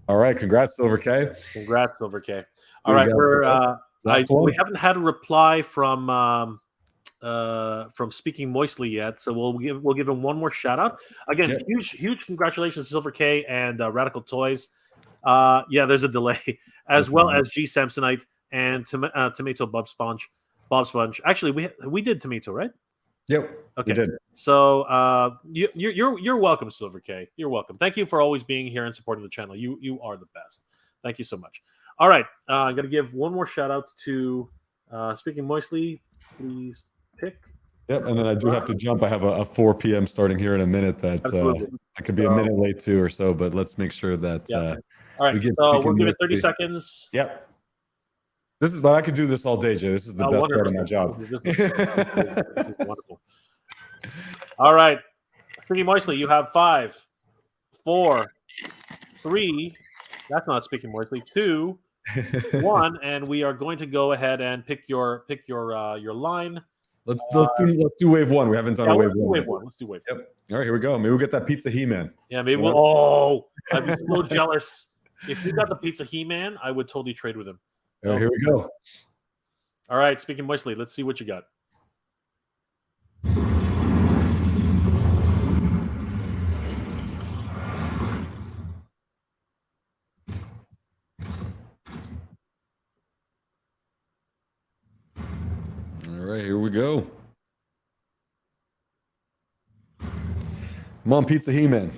All right. Congrats, Silver K. Congrats, Silver K. All right, we haven't had a reply from Speaking Moistly yet, so we'll give him one more shout out. Again, huge congratulations to Silver K and Radical Toys. Yeah, there's a delay, as well as G Samsonite and Tomato Bob Sponge. Actually, we did Tomato, right? Yep. Okay. We did. So you're welcome, Silver K. You're welcome. Thank you for always being here and supporting the channel. You are the best. Thank you so much. All right, I'm gonna give one more shout out to Speaking Moistly. Please pick. Yep, and then I do have to jump. I have a 4 p.m. starting here in a minute that I could be a minute late too or so, but let's make sure that all right, so we'll give it 30 seconds. Yep. This is, but I could do this all day, Jay. This is the best part of my job. This is wonderful. All right, Speaking Moistly, you have 5, 4, 3. That's not Speaking Moistly. 2, 1, and we are going to go ahead and pick your line. Let's do wave 1. We haven't done a wave 1. Let's do wave 1. Yep. All right, here we go. Maybe we'll get that Pizza He-Man. Yeah, maybe we'll. Oh, I'd be so jealous. If you got the Pizza He-Man, I would totally trade with him. All right, here we go. All right, Speaking Moistly, let's see what you got. All right, here we go. Come on, Pizza He-Man.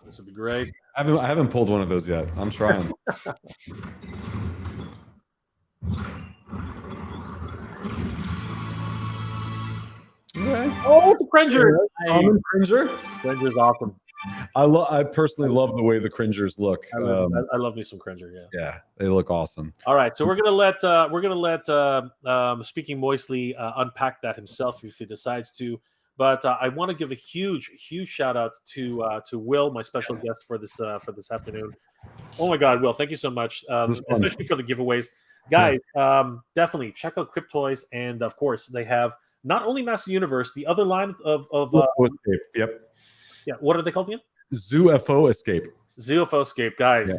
This would be great. I haven't pulled one of those yet. I'm trying. Okay. Oh, it's a Cringer. Common Cringer. Cringer's awesome. I personally love the way the Cringers look. I love me some Cringer. Yeah. Yeah, they look awesome. All right, so we're gonna let Speaking Moistly unpack that himself if he decides to. But I want to give a huge shout out to Will, my special guest for this afternoon. Oh my God, Will, thank you so much, especially for the giveaways, guys. Definitely check out Cryptoys, and of course they have not only Master Universe, the other line of Escape. Yep. Yeah, what are they called again? ZooFO Escape. ZooFO Escape, guys. Yeah.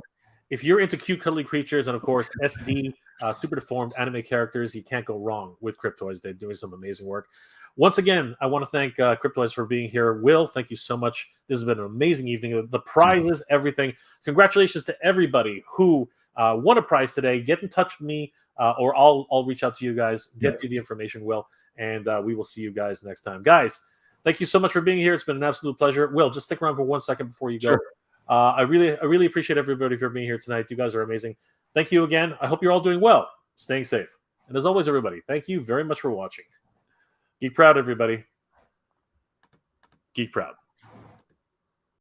If you're into cute, cuddly creatures and, of course, SD, super deformed anime characters, you can't go wrong with Cryptoys. They're doing some amazing work. Once again, I want to thank Cryptoys for being here. Will, thank you so much. This has been an amazing evening. The prizes, everything. Congratulations to everybody who won a prize today. Get in touch with me, or I'll reach out to you guys. Get you the information, Will, and we will see you guys next time. Guys, thank you so much for being here. It's been an absolute pleasure. Will, just stick around for 1 second before you go. Sure. I really appreciate everybody for being here tonight. You guys are amazing. Thank you again. I hope you're all doing well, staying safe. And as always, everybody, thank you very much for watching. Geek proud, everybody. Geek proud.